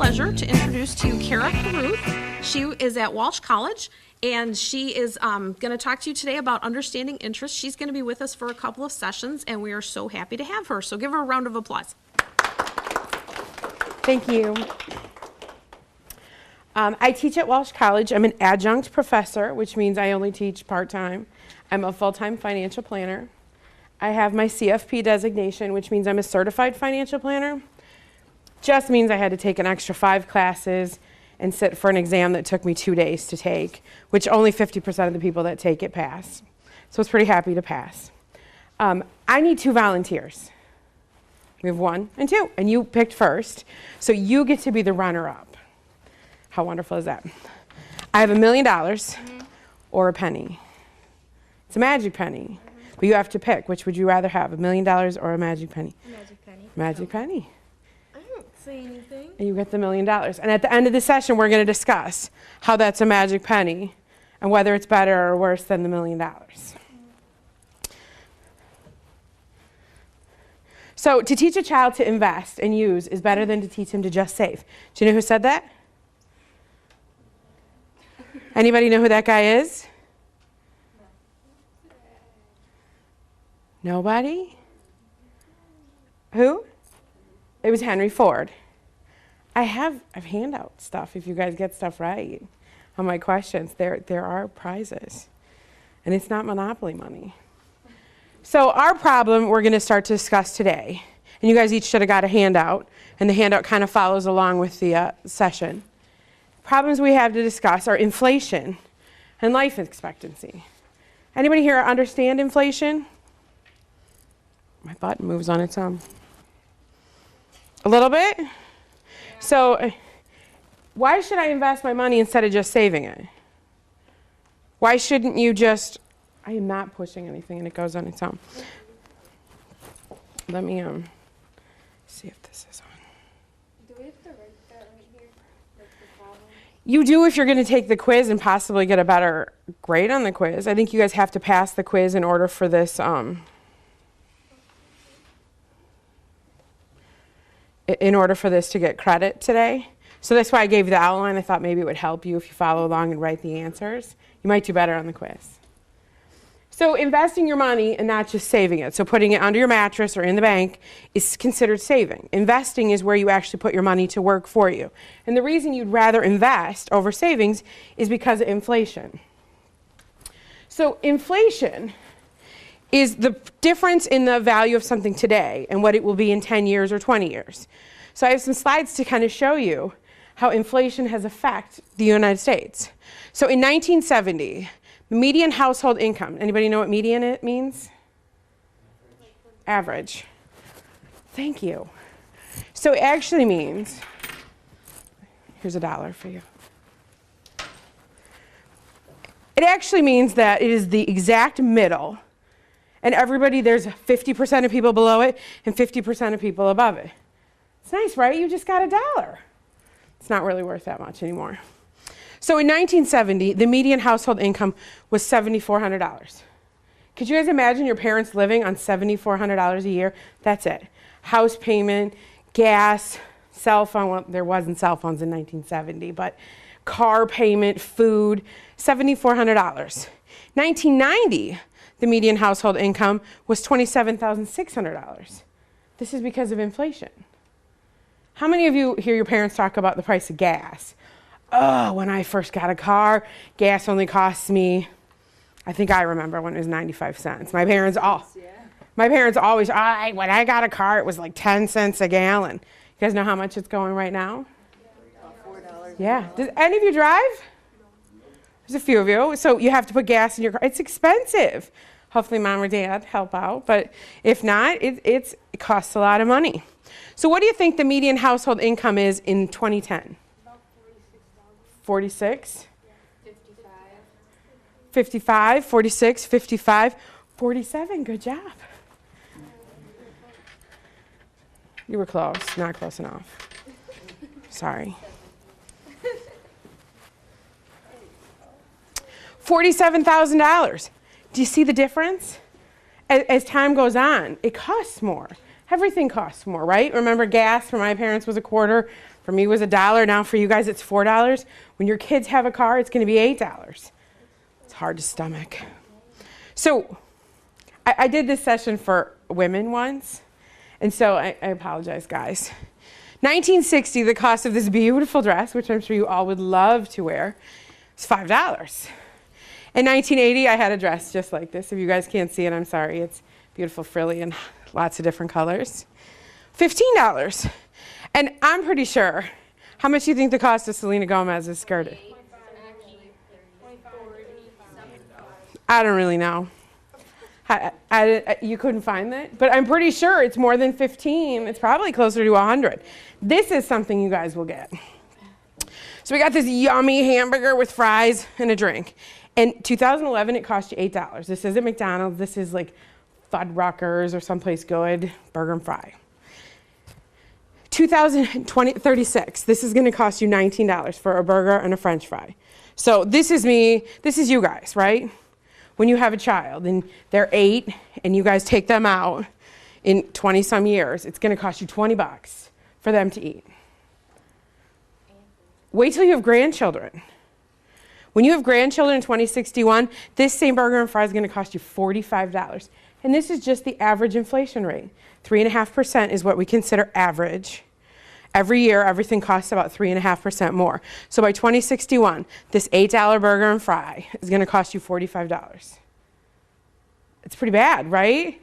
pleasure to introduce to you Kara Caruth. She is at Walsh College, and she is going to talk to you today about understanding interest. She's going to be with us for a couple of sessions, and we are so happy to have her. So give her a round of applause. Thank you. I teach at Walsh College. I'm an adjunct professor, which means I only teach part-time. I'm a full-time financial planner. I have my CFP designation, which means I'm a certified financial planner. Just means I had to take an extra 5 classes and sit for an exam that took me 2 days to take, which only 50% of the people that take it pass. So I was pretty happy to pass. I need 2 volunteers. We have 1 and 2, and you picked first. So you get to be the runner-up. How wonderful is that? I have $1 million or a penny. It's a magic penny. But you have to pick. Which would you rather have, $1 million or a magic penny? A magic penny. Magic penny. I don't say anything. And you get the $1 million. And at the end of the session, we're going to discuss how that's a magic penny and whether it's better or worse than the $1 million. So to teach a child to invest and use is better than to teach him to just save. Do you know who said that? Anybody know who that guy is? Nobody? Who? It was Henry Ford. I have handout stuff if you guys get stuff right on my questions. There are prizes. And it's not Monopoly money. So our problem we're going to start to discuss today, and you guys each should have got a handout, and the handout kind of follows along with the session. Problems we have to discuss are inflation and life expectancy. Anybody here understand inflation? My button moves on its own. A little bit? Yeah. So why should I invest my money instead of just saving it? Why shouldn't you just, I am not pushing anything and it goes on its own. Let me see if this is on. Do we have to write that right here? Like the problem? You do if you're going to take the quiz and possibly get a better grade on the quiz. I think you guys have to pass the quiz in order for this to get credit today. So that's why I gave you the outline. I thought maybe it would help you if you follow along and write the answers. You might do better on the quiz. So investing your money and not just saving it. So putting it under your mattress or in the bank is considered saving. Investing is where you actually put your money to work for you. And the reason you'd rather invest over savings is because of inflation. So inflation is the difference in the value of something today and what it will be in 10 years or 20 years. So I have some slides to kind of show you how inflation has affected the United States. So in 1970, the median household income, anybody know what median it means? Average. Thank you. So it actually means, here's $1 for you. It actually means that it is the exact middle. And everybody, there's 50% of people below it and 50% of people above it. It's nice, right? You just got $1. It's not really worth that much anymore. So in 1970, the median household income was $7,400. Could you guys imagine your parents living on $7,400 a year? That's it. House payment, gas, cell phone. Well, there wasn't cell phones in 1970, but car payment, food, $7,400. 1990. The median household income was $27,600. This is because of inflation. How many of you hear your parents talk about the price of gas? Oh, when I first got a car, gas only cost me, I think I remember when it was 95 cents. My parents always, when I got a car, it was like 10 cents a gallon. You guys know how much it's going right now? $4. Yeah. Does any of you drive? There's a few of you. So you have to put gas in your car. It's expensive. Hopefully mom or dad help out. But if not, it costs a lot of money. So what do you think the median household income is in 2010? About $46. 46? Yeah. 55. 55, 46, 55, 47. Good job. You were close. Not close enough. Sorry. $47,000. Do you see the difference? As time goes on, it costs more. Everything costs more, right? Remember gas for my parents was $0.25. For me, it was $1. Now for you guys, it's $4. When your kids have a car, it's going to be $8. It's hard to stomach. So I did this session for women once, and so I apologize, guys. 1960, the cost of this beautiful dress, which I'm sure you all would love to wear, is $5. In 1980, I had a dress just like this. If you guys can't see it, I'm sorry. It's beautiful, frilly, and lots of different colors. $15. And I'm pretty sure, how much do you think the cost of Selena Gomez's skirt is? I don't really know. You couldn't find that? But I'm pretty sure it's more than 15. It's probably closer to 100. This is something you guys will get. So we got this yummy hamburger with fries and a drink. In 2011, it cost you $8. This isn't McDonald's. This is like Fuddruckers or someplace good, burger and fry. 2036, this is going to cost you $19 for a burger and a french fry. So this is me, this is you guys, right? When you have a child and they're 8 and you guys take them out in 20 some years, it's going to cost you $20 for them to eat. Wait till you have grandchildren. When you have grandchildren in 2061, this same burger and fry is going to cost you $45. And this is just the average inflation rate. 3.5% is what we consider average. Every year, everything costs about 3.5% more. So by 2061, this $8 burger and fry is going to cost you $45. It's pretty bad, right?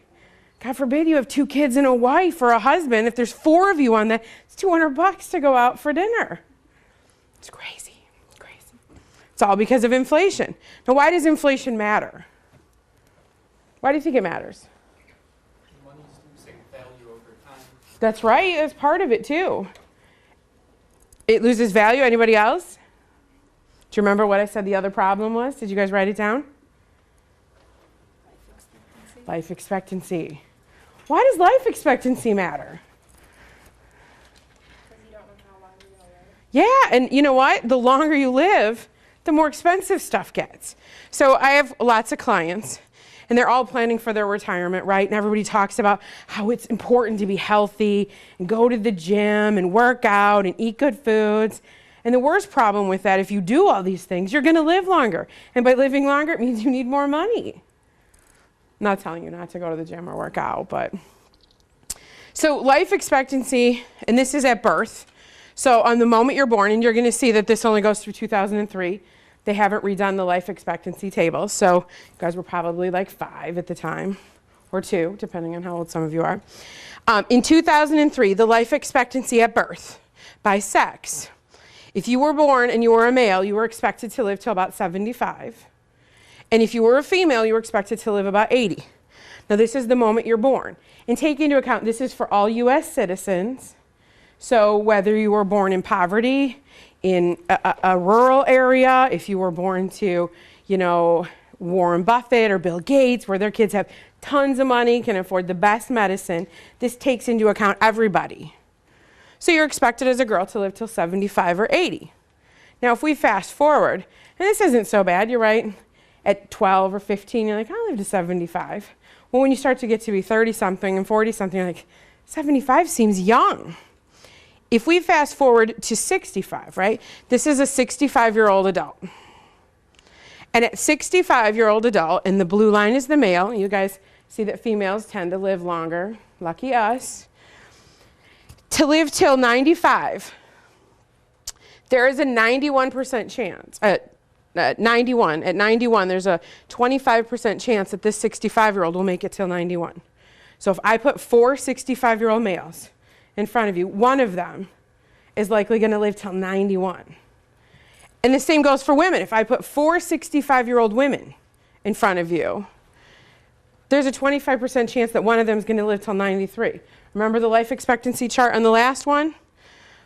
God forbid you have 2 kids and a wife or a husband. If there's 4 of you on that, it's $200 to go out for dinner. It's crazy, crazy. It's all because of inflation. Now, why does inflation matter? Why do you think it matters? Money's losing value over time. That's right. That's part of it, too. It loses value. Anybody else? Do you remember what I said the other problem was? Did you guys write it down? Life expectancy. Why does life expectancy matter? Because you don't know how long you're going to live. Yeah, and you know what? The longer you live, the more expensive stuff gets. So I have lots of clients, and they're all planning for their retirement, right? And everybody talks about how it's important to be healthy and go to the gym and work out and eat good foods. And the worst problem with that, if you do all these things, you're going to live longer. And by living longer, it means you need more money. I'm not telling you not to go to the gym or work out, but. So life expectancy, and this is at birth. So on the moment you're born, and you're going to see that this only goes through 2003. They haven't redone the life expectancy table, so you guys were probably like 5 at the time, or 2, depending on how old some of you are. In 2003, the life expectancy at birth by sex, if you were born and you were a male, you were expected to live till about 75. And if you were a female, you were expected to live about 80. Now, this is the moment you're born. And take into account, this is for all U.S. citizens. So whether you were born in poverty, in a rural area, if you were born to, you know, Warren Buffett or Bill Gates, where their kids have tons of money, can afford the best medicine, this takes into account everybody. So you're expected as a girl to live till 75 or 80. Now, if we fast forward, and this isn't so bad, you're right, at 12 or 15, you're like, I'll live to 75. Well, when you start to get to be 30-something and 40-something, you're like, 75 seems young. If we fast forward to 65, right? This is a 65-year-old adult. And at 65-year-old adult, and the blue line is the male, you guys see that females tend to live longer. Lucky us. To live till 95, there is a 91% chance. At 91, there's a 25% chance that this 65-year-old will make it till 91. So if I put 4 65-year-old males in front of you, one of them is likely going to live till 91. And the same goes for women. If I put 4 65-year-old women in front of you, there's a 25% chance that one of them is going to live till 93. Remember the life expectancy chart on the last one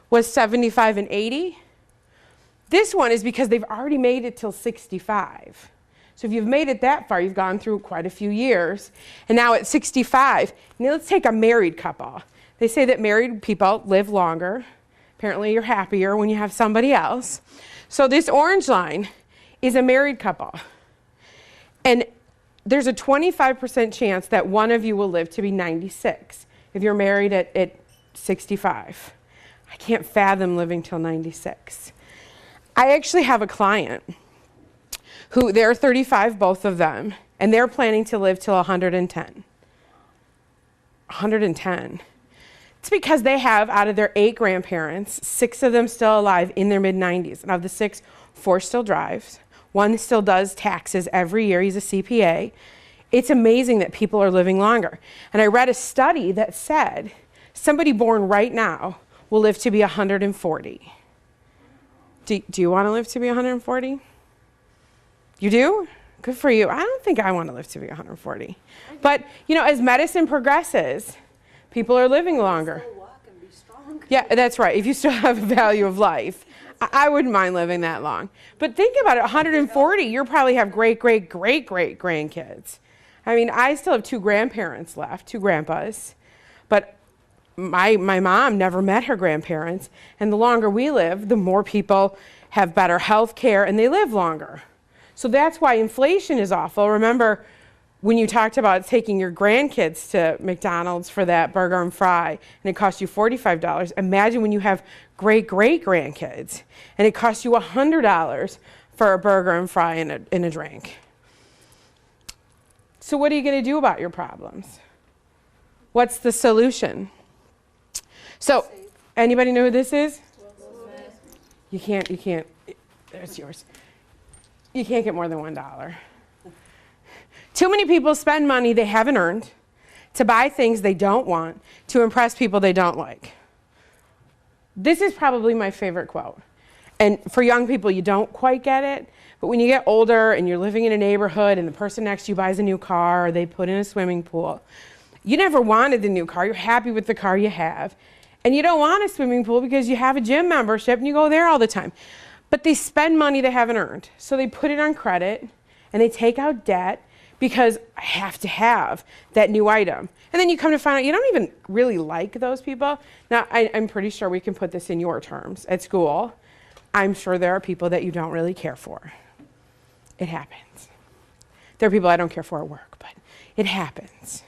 was 75 and 80? This one is because they've already made it till 65. So if you've made it that far, you've gone through quite a few years. And now at 65, now let's take a married couple. They say that married people live longer. Apparently you're happier when you have somebody else. So this orange line is a married couple. And there's a 25% chance that one of you will live to be 96 if you're married at 65. I can't fathom living till 96. I actually have a client who, they're 35, both of them, and they're planning to live till 110. 110. It's because they have, out of their 8 grandparents, 6 of them still alive in their mid-90s. And of the 6, 4 still drives. 1 still does taxes every year. He's a CPA. It's amazing that people are living longer. And I read a study that said somebody born right now will live to be 140. Do you want to live to be 140? You do? Good for you. I don't think I want to live to be 140. But, you know, as medicine progresses, people are living longer. Yeah, that's right. If you still have a value of life, I wouldn't mind living that long. But think about it, 140, you'll probably have great grandkids. I mean, I still have 2 grandparents left, 2 grandpas. But my mom never met her grandparents. And the longer we live, the more people have better health care and they live longer. So that's why inflation is awful. Remember when you talked about taking your grandkids to McDonald's for that burger and fry and it cost you $45. Imagine when you have great grandkids and it costs you $100 for a burger and fry and a drink. So what are you going to do about your problems? What's the solution? So, anybody know who this is? You can't, there's yours. You can't get more than $1. Too many people spend money they haven't earned to buy things they don't want to impress people they don't like. This is probably my favorite quote. And for young people, you don't quite get it. But when you get older and you're living in a neighborhood and the person next to you buys a new car or they put in a swimming pool, you never wanted the new car. You're happy with the car you have. And you don't want a swimming pool because you have a gym membership and you go there all the time. But they spend money they haven't earned. So they put it on credit and they take out debt because I have to have that new item. And then you come to find out you don't even really like those people. Now, I'm pretty sure we can put this in your terms. At school, I'm sure there are people that you don't really care for. It happens. There are people I don't care for at work, but it happens.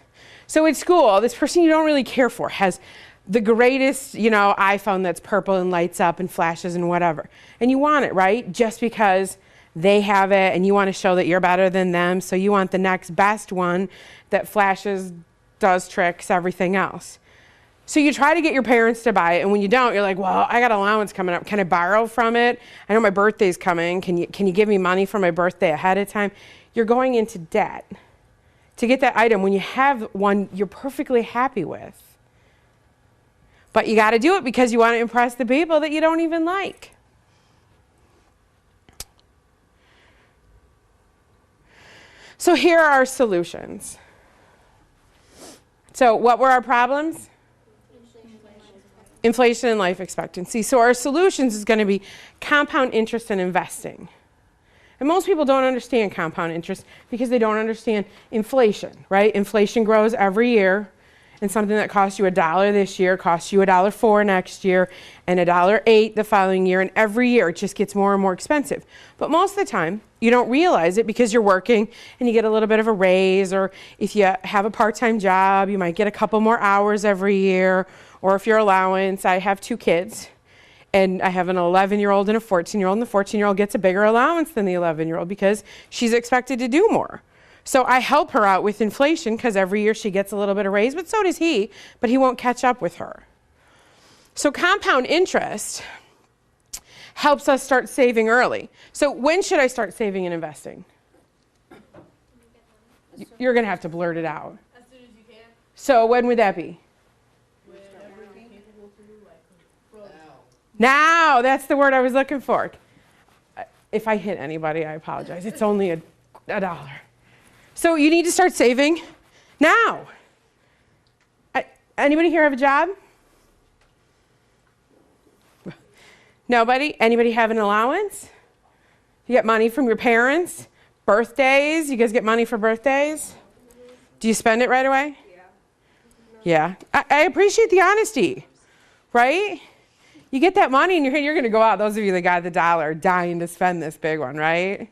So at school, this person you don't really care for has the greatest, iPhone that's purple and lights up and flashes and whatever. And you want it, right? Just because they have it and you want to show that you're better than them, so you want the next best one that flashes, does tricks, everything else. So you try to get your parents to buy it, and when you don't, you're like, well, I got allowance coming up. Can I borrow from it? I know my birthday's coming. Can you give me money for my birthday ahead of time? You're going into debt to get that item when you have one you're perfectly happy with. But you got to do it because you want to impress the people that you don't even like. So here are our solutions. So what were our problems? Inflation and life expectancy. So our solutions is going to be compound interest and investing. And most people don't understand compound interest because they don't understand inflation, right? Inflation grows every year. And something that costs you $1 this year costs you $1.04 next year and $1.08 the following year. And every year it just gets more and more expensive. But most of the time you don't realize it because you're working and you get a little bit of a raise, or if you have a part-time job, you might get a couple more hours every year. Or if your allowance, I have 2 kids and I have an 11-year-old and a 14-year-old, and the 14-year-old gets a bigger allowance than the 11-year-old because she's expected to do more. So I help her out with inflation because every year she gets a little bit of raise, but so does he, but he won't catch up with her. So compound interest helps us start saving early. So when should I start saving and investing? You're going to have to blurt it out. As soon as you can. So when would that be? Now, that's the word I was looking for. If I hit anybody, I apologize. It's only a $1. So you need to start saving now. Anybody here have a job? Nobody? Anybody have an allowance? You get money from your parents? Birthdays? You guys get money for birthdays? Do you spend it right away? Yeah. I appreciate the honesty, right? You get that money and you're going to go out. Those of you that got the $1 are dying to spend this big one, right?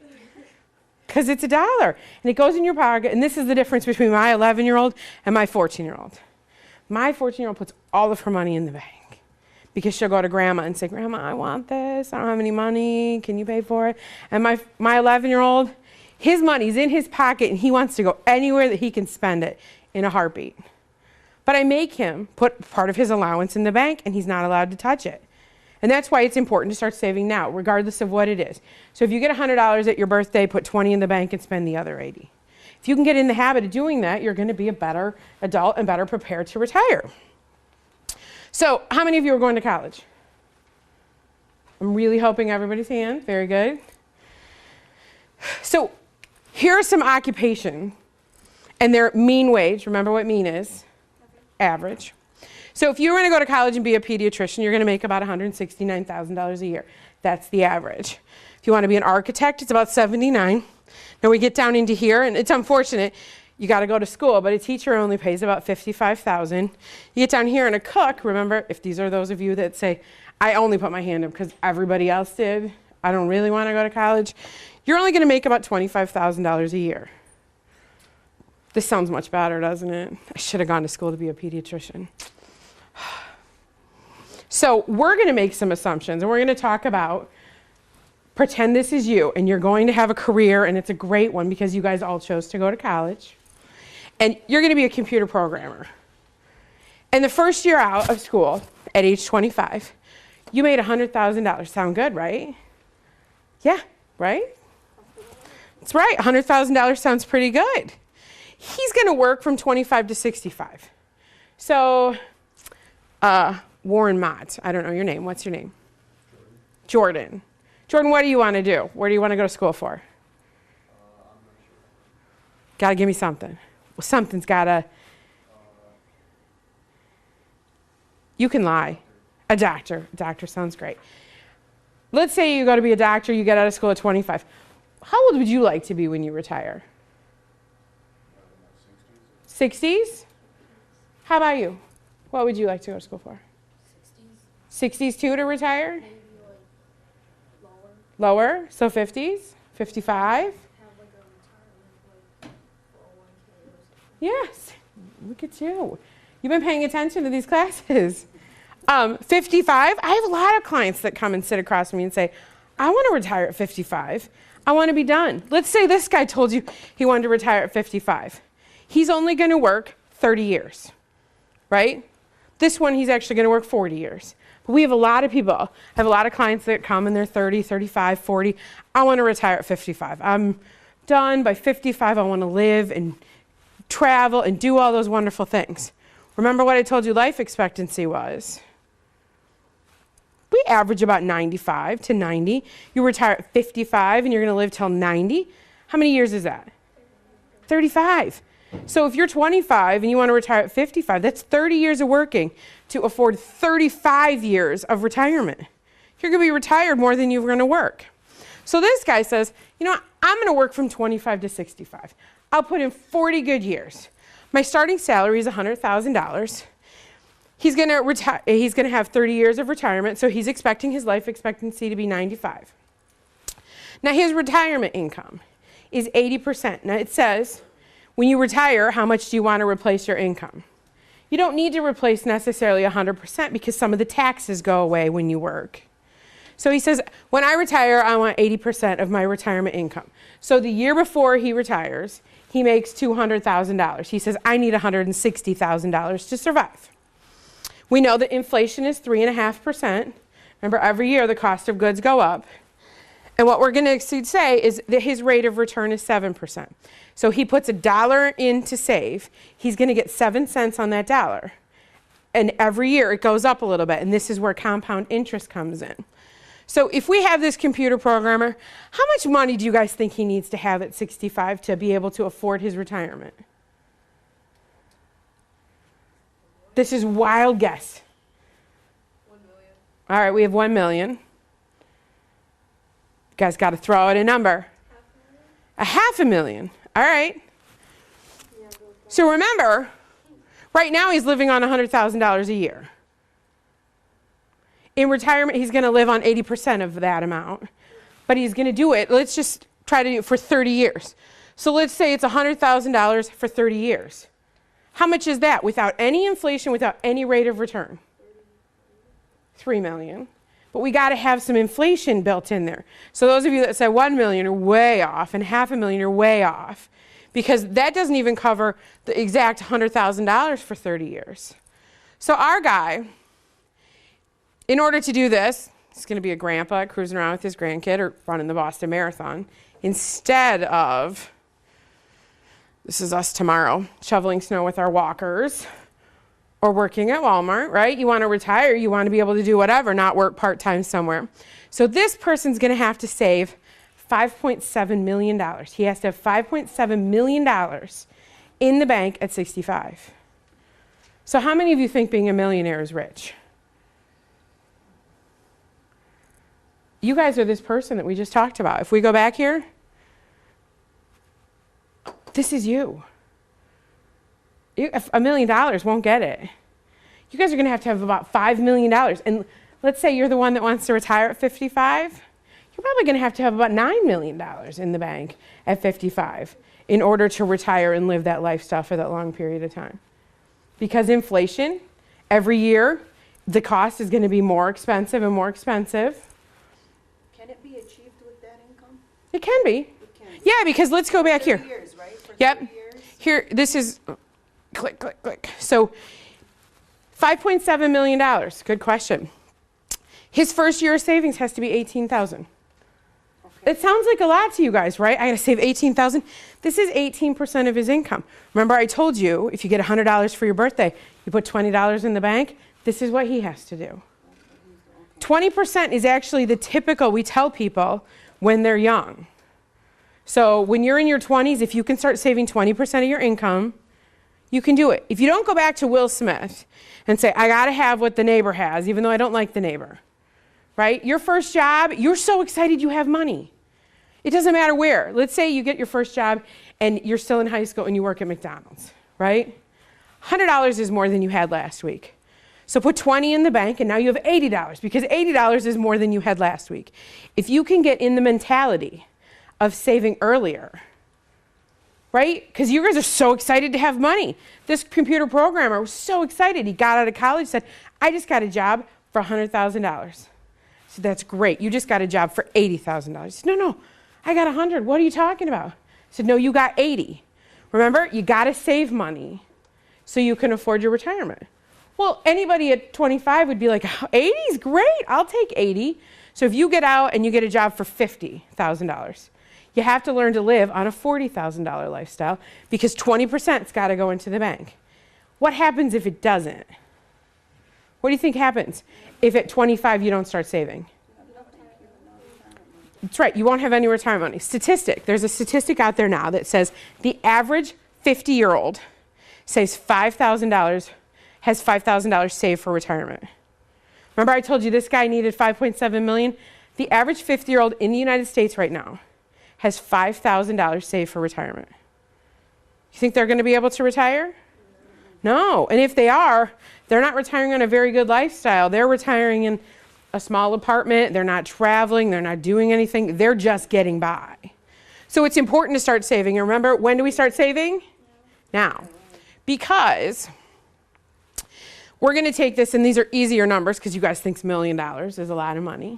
Because it's $1 and it goes in your pocket. And this is the difference between my 11-year-old and my 14-year-old. My 14-year-old puts all of her money in the bank because she'll go to grandma and say, Grandma, I want this. I don't have any money. Can you pay for it? And my 11-year-old, his money's in his pocket and he wants to go anywhere that he can spend it in a heartbeat. But I make him put part of his allowance in the bank and he's not allowed to touch it. And that's why it's important to start saving now, regardless of what it is. So if you get $100 at your birthday, put 20 in the bank and spend the other 80. If you can get in the habit of doing that, you're going to be a better adult and better prepared to retire. So how many of you are going to college? I'm really hoping everybody's hand. Very good. So here are some occupation, and they're mean wage. Remember what mean is? Average. So if you were going to go to college and be a pediatrician, you're going to make about $169,000 a year. That's the average. If you want to be an architect, it's about $79,000. Now we get down into here, and it's unfortunate. You got to go to school, but a teacher only pays about $55,000. You get down here, and a cook, remember, if these are those of you that say, I only put my hand up because everybody else did, I don't really want to go to college, you're only going to make about $25,000 a year. This sounds much better, doesn't it? I should have gone to school to be a pediatrician. So we're going to make some assumptions, and we're going to talk about, pretend this is you, and you're going to have a career, and it's a great one because you guys all chose to go to college. And you're going to be a computer programmer. And the first year out of school, at age 25, you made $100,000. Sound good, right? Yeah, right? That's right. $100,000 sounds pretty good. He's going to work from 25 to 65. So, Warren Mott, I don't know your name. What's your name? Jordan. Jordan, what do you want to do? Where do you want to go to school for? I'm not sure. Got to give me something. Well, something's got to... You can lie. A doctor. A doctor sounds great. Let's say you go to be a doctor, you get out of school at 25. How old would you like to be when you retire? 60s? How about you? What would you like to go to school for? 60s too to retire? Maybe like lower. Lower? So 50s? 55? Have like a retirement, like 401k or something. Yes. Look at you. You've been paying attention to these classes. 55, I have a lot of clients that come and sit across from me and say, I want to retire at 55. I want to be done. Let's say this guy told you he wanted to retire at 55. He's only going to work 30 years, right? This one, he's actually going to work 40 years. But we have a lot of people. I have a lot of clients that come and they're 30, 35, 40. I want to retire at 55. I'm done. By 55, I want to live and travel and do all those wonderful things. Remember what I told you life expectancy was? We average about 95 to 90. You retire at 55 and you're going to live till 90. How many years is that? 35. So if you're 25 and you want to retire at 55, that's 30 years of working to afford 35 years of retirement. You're going to be retired more than you're going to work. So this guy says, you know what? I'm going to work from 25 to 65. I'll put in 40 good years. My starting salary is $100,000. He's going to retire. He's going to have 30 years of retirement, so he's expecting his life expectancy to be 95. Now his retirement income is 80%. Now it says, when you retire, how much do you want to replace your income? You don't need to replace necessarily 100% because some of the taxes go away when you work. So he says, when I retire, I want 80% of my retirement income. So the year before he retires, he makes $200,000. He says, I need $160,000 to survive. We know that inflation is 3.5%. Remember, every year the cost of goods go up. And what we're going to say is that his rate of return is 7%. So he puts $1 in to save. He's going to get 7 cents on that dollar. And every year it goes up a little bit. And this is where compound interest comes in. So if we have this computer programmer, how much money do you guys think he needs to have at 65 to be able to afford his retirement? This is wild guess. 1 million. All right, we have 1 million. You guys got to throw out a number. $500,000. All right. Yeah, go with So remember, right now he's living on $100,000 a year. In retirement, he's going to live on 80% of that amount. But he's going to do it, let's just try to do it for 30 years. So let's say it's $100,000 for 30 years. How much is that without any inflation, without any rate of return? 3 million. But we got to have some inflation built in there. So those of you that said 1 million are way off, and $500,000 are way off, because that doesn't even cover the exact $100,000 for 30 years. So our guy, in order to do this, he's going to be a grandpa cruising around with his grandkid or running the Boston Marathon, instead of, this is us tomorrow, shoveling snow with our walkers, or working at Walmart, right? You want to retire, you want to be able to do whatever, not work part-time somewhere. So this person's going to have to save $5.7 million. He has to have $5.7 million in the bank at 65. So how many of you think being a millionaire is rich? You guys are this person that we just talked about. If we go back here, this is you. $1 million won't get it. You guys are going to have about $5 million. And let's say you're the one that wants to retire at 55. You're probably going to have about $9 million in the bank at 55 in order to retire and live that lifestyle for that long period of time. Because inflation, every year, the cost is going to be more expensive and more expensive. Can it be achieved with that income? It can be. It can. Yeah, because let's go back here. 30 years, right? For Yep. 30 years? Here, this is, click, click, click. So $5.7 million, good question. His first year of savings has to be $18,000. Okay. It sounds like a lot to you guys, right? I gotta save $18,000. This is 18% of his income. Remember I told you, if you get $100 for your birthday, you put $20 in the bank, this is what he has to do. 20% is actually the typical we tell people when they're young. So when you're in your 20s, if you can start saving 20% of your income, you can do it. If you don't go back to Will Smith and say, I gotta have what the neighbor has, even though I don't like the neighbor, right? Your first job, you're so excited you have money. It doesn't matter where. Let's say you get your first job and you're still in high school and you work at McDonald's, right? $100 is more than you had last week. So put 20 in the bank and now you have $80 because $80 is more than you had last week. If you can get in the mentality of saving earlier, right? Because you guys are so excited to have money. This computer programmer was so excited. He got out of college, said, I just got a job for $100,000. So that's great. You just got a job for $80,000. He said, no, I got 100. What are you talking about? I said, no, you got 80. Remember, you got to save money so you can afford your retirement. Well, anybody at 25 would be like, 80 is great. I'll take 80. So if you get out and you get a job for $50,000, you have to learn to live on a $40,000 lifestyle because 20%'s got to go into the bank. What happens if it doesn't? What do you think happens if at 25 you don't start saving? That's right, you won't have any retirement money. There's a statistic out there now that says the average 50-year-old saves $5,000, has $5,000 saved for retirement. Remember I told you this guy needed $5.7 million? The average 50-year-old in the United States right now has $5,000 saved for retirement. You think they're going to be able to retire? No. And if they are, they're not retiring on a very good lifestyle. They're retiring in a small apartment. They're not traveling. They're not doing anything. They're just getting by. So it's important to start saving. And remember, when do we start saving? Now. Because we're going to take this, and these are easier numbers because you guys think $1 million is a lot of money.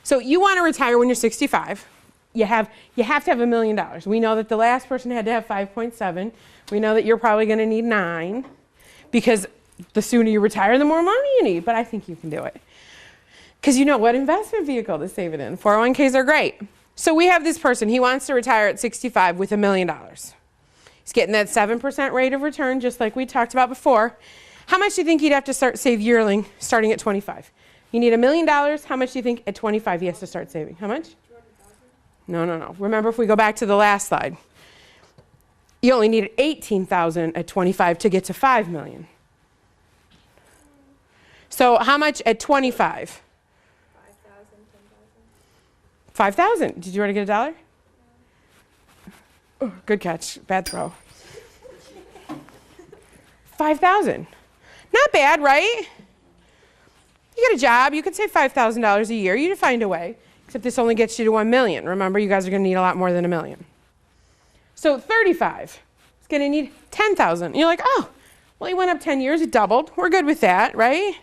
So you want to retire when you're 65. You have to have $1 million. We know that the last person had to have 5.7. We know that you're probably going to need 9 because the sooner you retire, the more money you need. But I think you can do it. Because you know what investment vehicle to save it in. 401ks are great. So we have this person. He wants to retire at 65 with $1 million. He's getting that 7% rate of return, just like we talked about before. How much do you think he'd have to save yearly starting at 25? You need $1 million. How much do you think at 25 he has to start saving? How much? No. Remember, if we go back to the last slide, you only needed $18,000 at 25 to get to $5 million. So how much at 25? 5,000. Did you already get $1? Oh, good catch. Bad throw. 5,000. Not bad, right? You get a job. You could save $5,000 a year. You'd find a way. Except this only gets you to 1 million. Remember, you guys are going to need a lot more than 1 million. So 35 is going to need 10,000. You're like, oh, well, he went up 10 years. It doubled. We're good with that, right?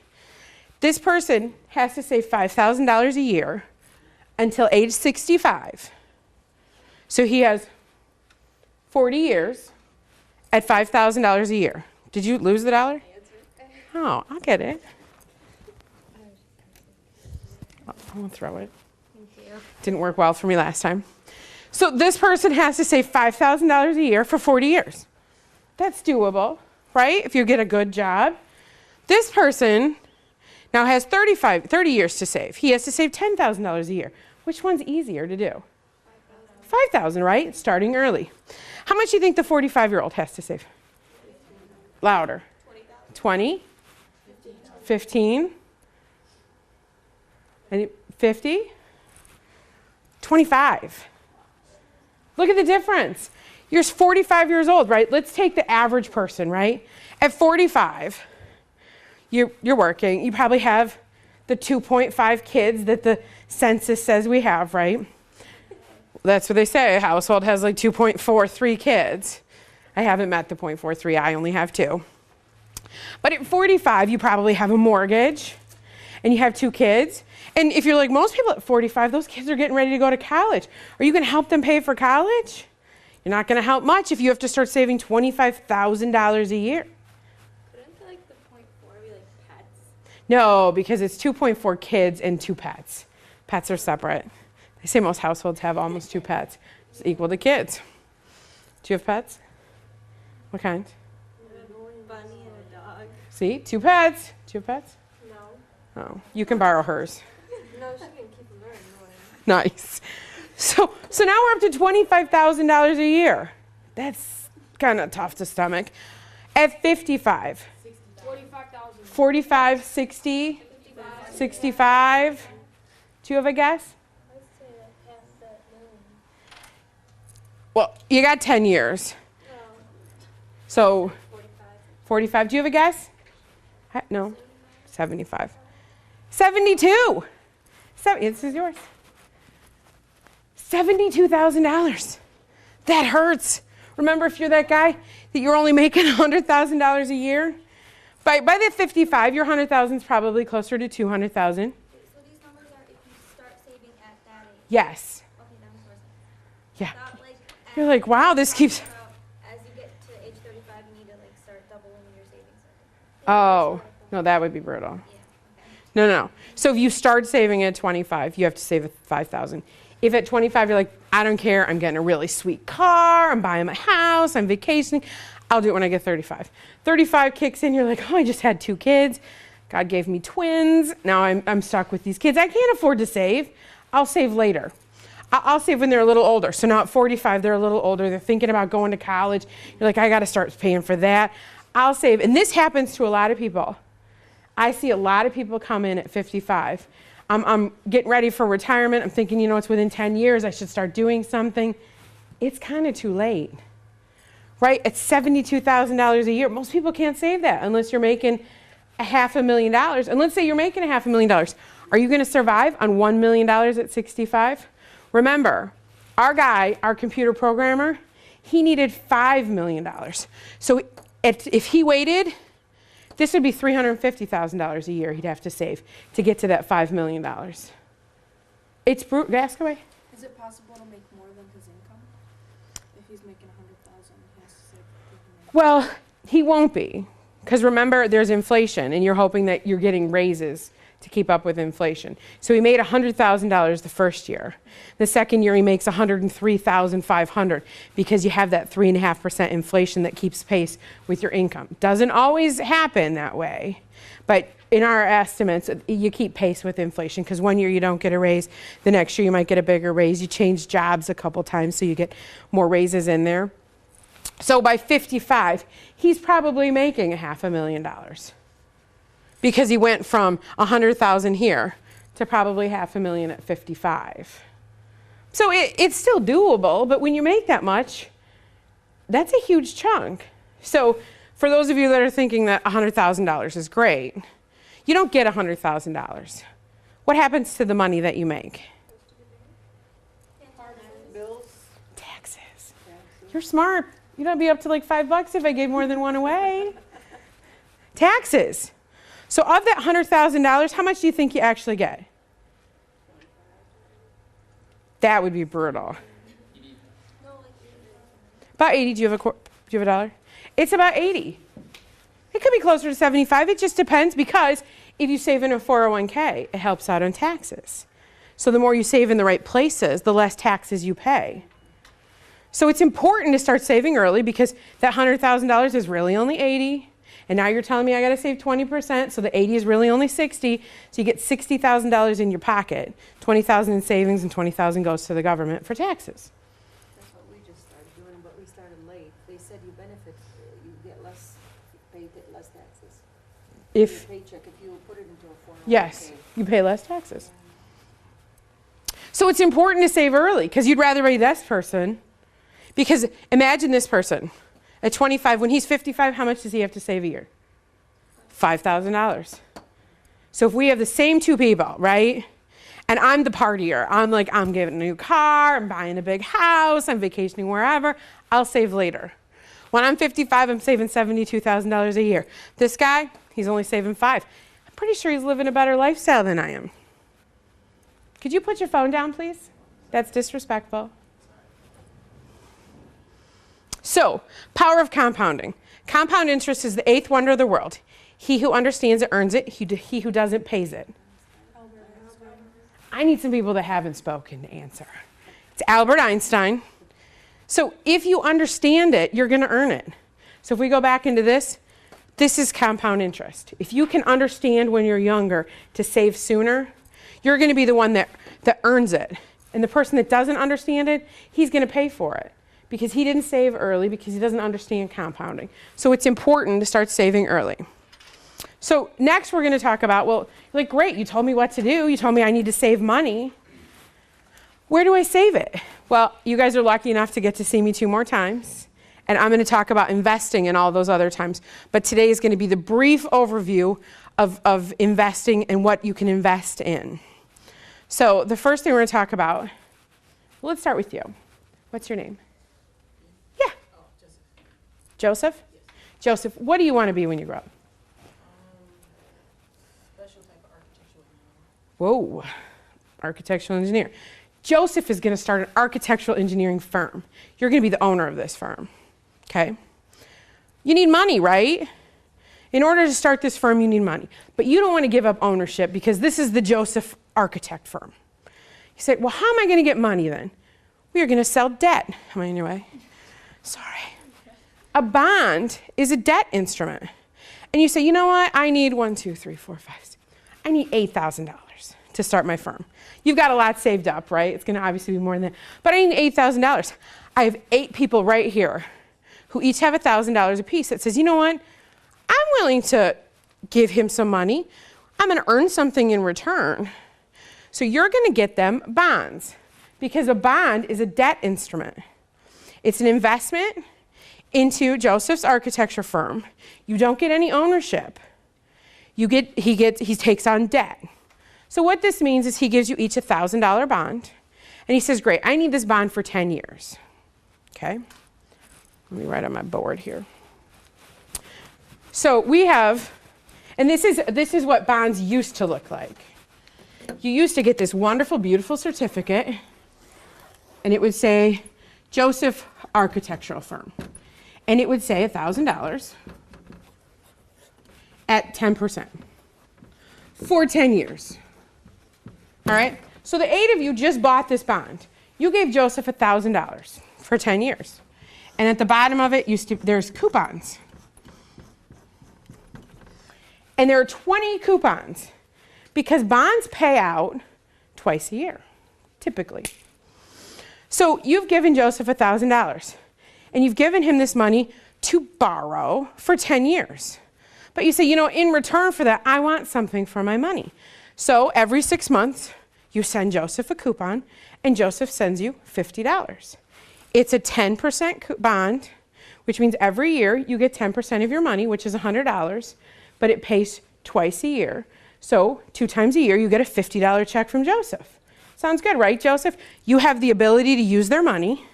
This person has to save $5,000 a year until age 65. So he has 40 years at $5,000 a year. Did you lose the dollar? Oh, I'll get it. I won't throw it. Thank you. Didn't work well for me last time. So this person has to save $5,000 a year for 40 years. That's doable, right? If you get a good job. This person now has 30 years to save. He has to save $10,000 a year. Which one's easier to do? 5,000, right? Starting early. How much do you think the 45-year-old has to save? Louder. 20? 15? 50? 25. Look at the difference. You're 45 years old, right? Let's take the average person, right? At 45, you're working. You probably have the 2.5 kids that the census says we have, right? That's what they say. A household has like 2.43 kids. I haven't met the 0.43. I only have 2. But at 45, you probably have a mortgage and you have 2 kids. And if you're like most people at 45, those kids are getting ready to go to college. Are you going to help them pay for college? You're not going to help much if you have to start saving $25,000 a year. Couldn't like the 0.4 be like pets? No, because it's 2.4 kids and 2 pets. Pets are separate. They say most households have almost 2 pets. It's equal to kids. Do you have pets? What kind? A bunny and a dog. See, 2 pets. Do you have pets? No. Oh, you can borrow hers. No, she can keep them very annoying. Nice. So now we're up to $25,000 a year. That's kind of tough to stomach. At 55. 45,000. 45, 60, 65. Do you have a guess? Let's say like half that million. Well, you got 10 years. No. So 45. 45. Do you have a guess? No. 75. 72. This is yours. $72,000. That hurts. Remember, if you're that guy that you're only making $100,000 a year, by the 55, your 100,000 is probably closer to 200,000. So these numbers are if you start saving at that age. Yes. Okay, that makes more sense. Yeah. Not like You're like, wow, this keeps. as you get to age 35, you need to like start doubling your savings. Oh, no, that would be brutal. Yeah. Okay. No. So if you start saving at 25, you have to save 5,000. If at 25 you're like, I don't care, I'm getting a really sweet car, I'm buying my house, I'm vacationing, I'll do it when I get 35. 35 kicks in, you're like, oh, I just had 2 kids. God gave me twins. Now I'm stuck with these kids. I can't afford to save. I'll save later. I'll save when they're a little older. So now at 45, they're a little older. They're thinking about going to college. You're like, I got to start paying for that. I'll save. And this happens to a lot of people. I see a lot of people come in at 55. I'm getting ready for retirement. I'm thinking, it's within 10 years. I should start doing something. It's kind of too late, right? At $72,000 a year, most people can't save that unless you're making $500,000. And let's say you're making $500,000. Are you going to survive on $1 million at 65? Remember, our guy, our computer programmer, he needed $5 million. So if he waited, this would be $350,000 a year he'd have to save to get to that $5 million. It's brutal. Ask away. Is it possible to make more than his income? If he's making 100,000, he has to save 50 million. Well, he won't be. Because remember, there's inflation, and you're hoping that you're getting raises to keep up with inflation. So he made $100,000 the first year. The second year, he makes $103,500 because you have that 3.5% inflation that keeps pace with your income. Doesn't always happen that way, but in our estimates, you keep pace with inflation because one year you don't get a raise, the next year you might get a bigger raise. You change jobs a couple times so you get more raises in there. So by 55, he's probably making $500,000 because he went from 100,000 here to probably $500,000 at 55. So it's still doable, but when you make that much, that's a huge chunk. So for those of you that are thinking that $100,000 is great, you don't get $100,000. What happens to the money that you make? Bills? Taxes. You're smart. You'd be up to like $5 if I gave more than one away. Taxes. So of that $100,000, how much do you think you actually get? That would be brutal. About 80. Do you have a dollar? It's about 80. It could be closer to 75. It just depends, because if you save in a 401k, it helps out on taxes. So the more you save in the right places, the less taxes you pay. So it's important to start saving early, because that $100,000 is really only 80. And now you're telling me I got to save 20%, so the 80 is really only 60. So you get $60,000 in your pocket. 20,000 in savings and 20,000 goes to the government for taxes. That's what we just started doing, but we started late. They said you benefit, you get less, pay less taxes. If Your paycheck, if you put it into a 401k. yes, you pay less taxes. So it's important to save early, because you'd rather be this person. Because imagine this person at 25, when he's 55, how much does he have to save a year? $5,000. So if we have the same two people, right? And I'm the partier. I'm like, I'm getting a new car, I'm buying a big house, I'm vacationing wherever. I'll save later. When I'm 55, I'm saving $72,000 a year. This guy, he's only saving $5,000. I'm pretty sure he's living a better lifestyle than I am. Could you put your phone down, please? That's disrespectful. So, power of compounding. Compound interest is the eighth wonder of the world. He who understands it earns it. He who doesn't pays it. I need some people that haven't spoken to answer. It's Albert Einstein. So if you understand it, you're going to earn it. So if we go back into this is compound interest. If you can understand when you're younger to save sooner, you're going to be the one that earns it. And the person that doesn't understand it, he's going to pay for it, because he didn't save early, because he doesn't understand compounding. So it's important to start saving early. So next we're going to talk about, well, like, great, you told me what to do. You told me I need to save money. Where do I save it? Well, you guys are lucky enough to get to see me 2 more times. And I'm going to talk about investing and all those other times. But today is going to be the brief overview of investing and what you can invest in. So the first thing we're going to talk about, well, let's start with you. What's your name? Yeah. Joseph? Yes. Joseph, what do you want to be when you grow up? Special type of architectural engineer. Whoa, architectural engineer. Joseph is going to start an architectural engineering firm. You're going to be the owner of this firm, okay? You need money, right? In order to start this firm, you need money. But you don't want to give up ownership, because this is the Joseph architect firm. You say, well, how am I going to get money then? We are going to sell debt. Am I in your way? Sorry. A bond is a debt instrument. And you say, you know what? I need I need $8,000 to start my firm. You've got a lot saved up, right? It's going to obviously be more than that. But I need $8,000. I have 8 people right here who each have $1,000 apiece that says, you know what? I'm willing to give him some money. I'm going to earn something in return. So you're going to get them bonds, because a bond is a debt instrument. It's an investment into Joseph's architecture firm. You don't get any ownership. He takes on debt. So what this means is he gives you each a $1,000 bond, and he says, great, I need this bond for 10 years. Okay? Let me write on my board here. So we have, and this is what bonds used to look like. You used to get this wonderful, beautiful certificate, and it would say Joseph Architectural Firm. And it would say $1,000 at 10% for 10 years. All right? So the 8 of you just bought this bond. You gave Joseph $1,000 for 10 years. And at the bottom of it, there's coupons. And there are 20 coupons, because bonds pay out twice a year, typically. So you've given Joseph $1,000, and you've given him this money to borrow for 10 years. But you say, you know, in return for that, I want something for my money. So every 6 months, you send Joseph a coupon, and Joseph sends you $50. It's a 10% bond, which means every year you get 10% of your money, which is $100, but it pays twice a year. So 2 times a year, you get a $50 check from Joseph. Sounds good, right, Joseph? You have the ability to use their money,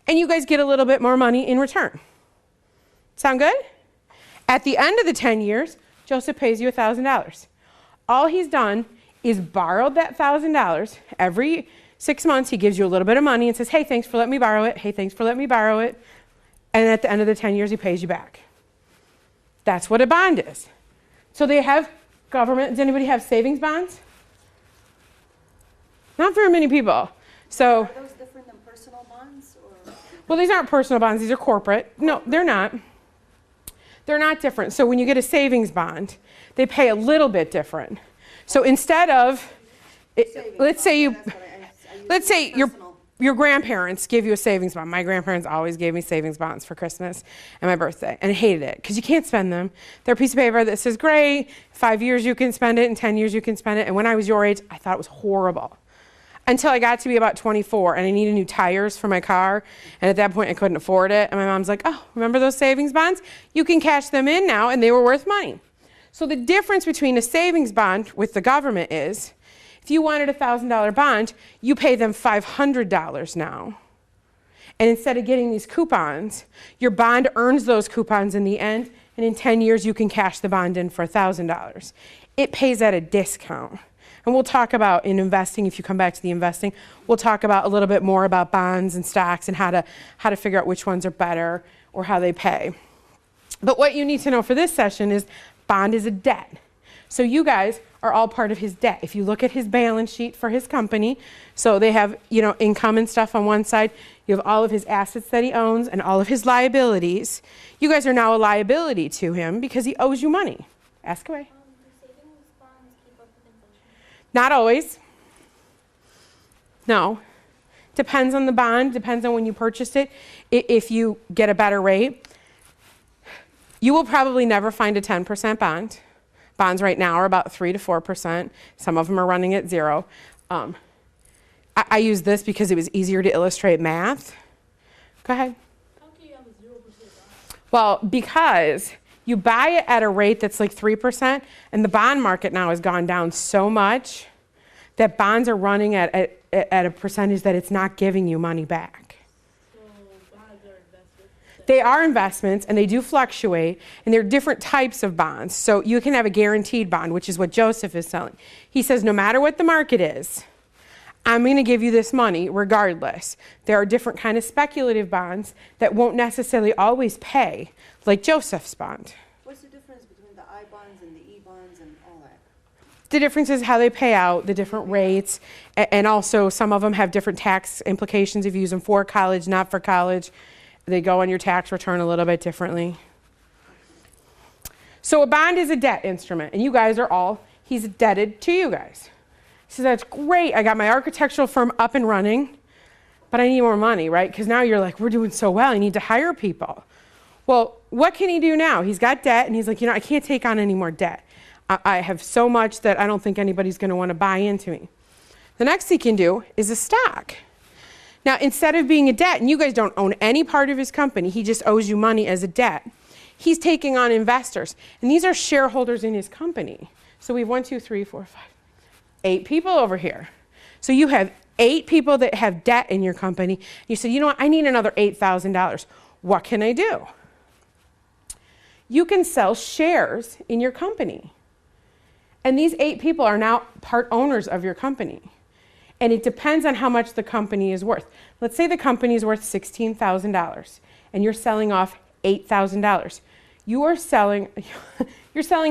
and you guys get a little bit more money in return. Sound good? At the end of the 10 years, Joseph pays you $1,000. All he's done is borrowed that $1,000. Every 6 months, he gives you a little bit of money and says, hey, thanks for letting me borrow it. Hey, thanks for letting me borrow it. And at the end of the 10 years, he pays you back. That's what a bond is. So they have government. Does anybody have savings bonds? Not very many people. So, Are those different than personal bonds, or? well, these aren't personal bonds. These are corporate. No, they're not. They're not different. So when you get a savings bond, they pay a little bit different. So instead of, let's say your grandparents give you a savings bond. My grandparents always gave me savings bonds for Christmas and my birthday, and I hated it because you can't spend them. They're a piece of paper that says, great, 5 years you can spend it, and 10 years you can spend it. And when I was your age, I thought it was horrible. Until I got to be about 24 and I needed new tires for my car. And at that point I couldn't afford it. And my mom's like, oh, remember those savings bonds? You can cash them in now and they were worth money. So the difference between a savings bond with the government is if you wanted a $1,000 bond, you pay them $500 now. And instead of getting these coupons, your bond earns those coupons in the end. And in 10 years you can cash the bond in for $1,000. It pays at a discount. And we'll talk about in investing, if you come back to the investing, we'll talk about a little bit more about bonds and stocks and how to figure out which ones are better or how they pay. But what you need to know for this session is bond is a debt. So you guys are all part of his debt. If you look at his balance sheet for his company, so they have, income and stuff on one side, you have all of his assets that he owns and all of his liabilities. You guys are now a liability to him because he owes you money. Ask away. Do savings bonds keep up with inflation? Not always. No. Depends on the bond, depends on when you purchased it. If you get a better rate, you will probably never find a 10% bond. Bonds right now are about 3 to 4%. Some of them are running at 0. I use this because it was easier to illustrate math. Go ahead. How can you have a 0% bond? Well, because you buy it at a rate that's like 3%, and the bond market now has gone down so much that bonds are running at a percentage that it's not giving you money back. So bonds are investments. They are investments, and they do fluctuate, and there are different types of bonds. So you can have a guaranteed bond, which is what Joseph is selling. He says, no matter what the market is, I'm going to give you this money regardless. There are different kind of speculative bonds that won't necessarily always pay, like Joseph's bond. What's the difference between the I bonds and the E bonds and all that? The difference is how they pay out, the different rates, and also some of them have different tax implications if you use them for college, not for college. They go on your tax return a little bit differently. So a bond is a debt instrument, and you guys are all, he's indebted to you guys. He says, that's great, I got my architectural firm up and running, but I need more money, right? Because now you're like, we're doing so well, I need to hire people. Well, what can he do now? He's got debt, and he's like, I can't take on any more debt. I have so much that I don't think anybody's going to want to buy into me. The next he can do is a stock. Now, instead of being a debt, and you guys don't own any part of his company, he just owes you money as a debt, he's taking on investors. And these are shareholders in his company. So we have 1, 2, 3, 4, 5, 8 people over here. So you have 8 people that have debt in your company. You say, you know what, I need another $8,000. What can I do? You can sell shares in your company. And these 8 people are now part owners of your company. And it depends on how much the company is worth. Let's say the company is worth $16,000 and you're selling off $8,000. You're selling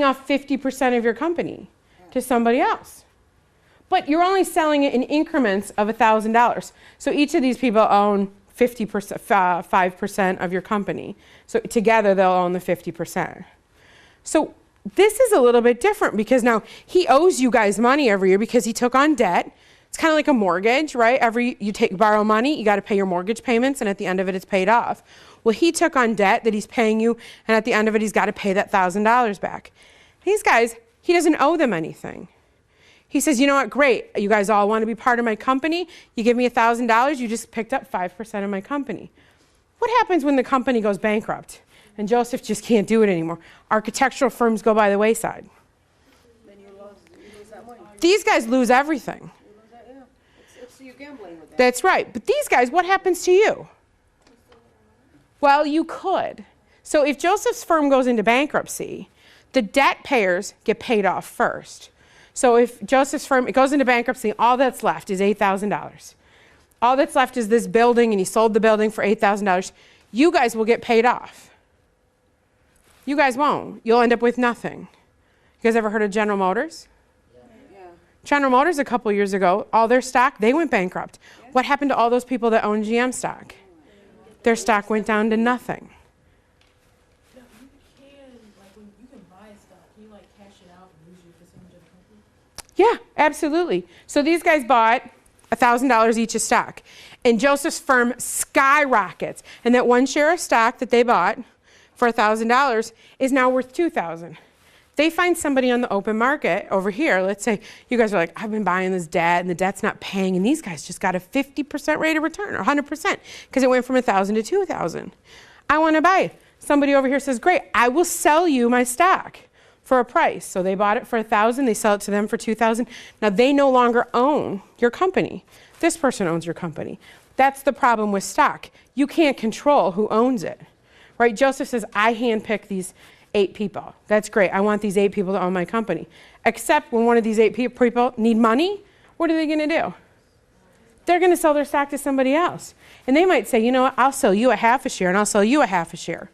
off 50% of your company to somebody else. But you're only selling it in increments of $1,000. So each of these people own 50%, 5% of your company. So together they'll own the 50%. So this is a little bit different because now he owes you guys money every year because he took on debt. It's kind of like a mortgage, right? Borrow money, you got to pay your mortgage payments, and at the end of it, it's paid off. Well, he took on debt that he's paying you, and at the end of it, he's got to pay that $1,000 back. These guys, he doesn't owe them anything. He says, you know what, great, you guys all want to be part of my company. You give me $1,000, you just picked up 5% of my company. What happens when the company goes bankrupt and Joseph just can't do it anymore? Architectural firms go by the wayside. Then you lose that money. These guys lose everything. You lose that, yeah. It's you gambling with that. That's right. But these guys, what happens to you? Well, you could. So if Joseph's firm goes into bankruptcy, The debt payers get paid off first. So if Joseph's firm, it goes into bankruptcy, all that's left is $8,000. All that's left is this building, and he sold the building for $8,000. You guys will get paid off. You guys won't. You'll end up with nothing. You guys ever heard of General Motors? Yeah. General Motors a couple years ago, all their stock, they went bankrupt. What happened to all those people that own GM stock? Their stock went down to nothing. No, you can, like, when you can buy a stock, can you, like, cash it out and lose your percentage of the company? Yeah, absolutely. So these guys bought $1,000 each of stock, and Joseph's firm skyrockets. And that one share of stock that they bought for $1,000 is now worth $2,000. They find somebody on the open market over here. Let's say you guys are like, I've been buying this debt and the debt's not paying, and these guys just got a 50% rate of return or 100% because it went from $1,000 to $2,000. I want to buy it. Somebody over here says, great, I will sell you my stock for a price. So they bought it for $1,000, they sell it to them for $2,000. Now they no longer own your company. This person owns your company. That's the problem with stock. You can't control who owns it, right? Joseph says, I handpick these 8 people. That's great. I want these 8 people to own my company. Except when one of these 8 people need money, what are they going to do? They're going to sell their stock to somebody else. And they might say, you know what, I'll sell you a half a share and I'll sell you a half a share.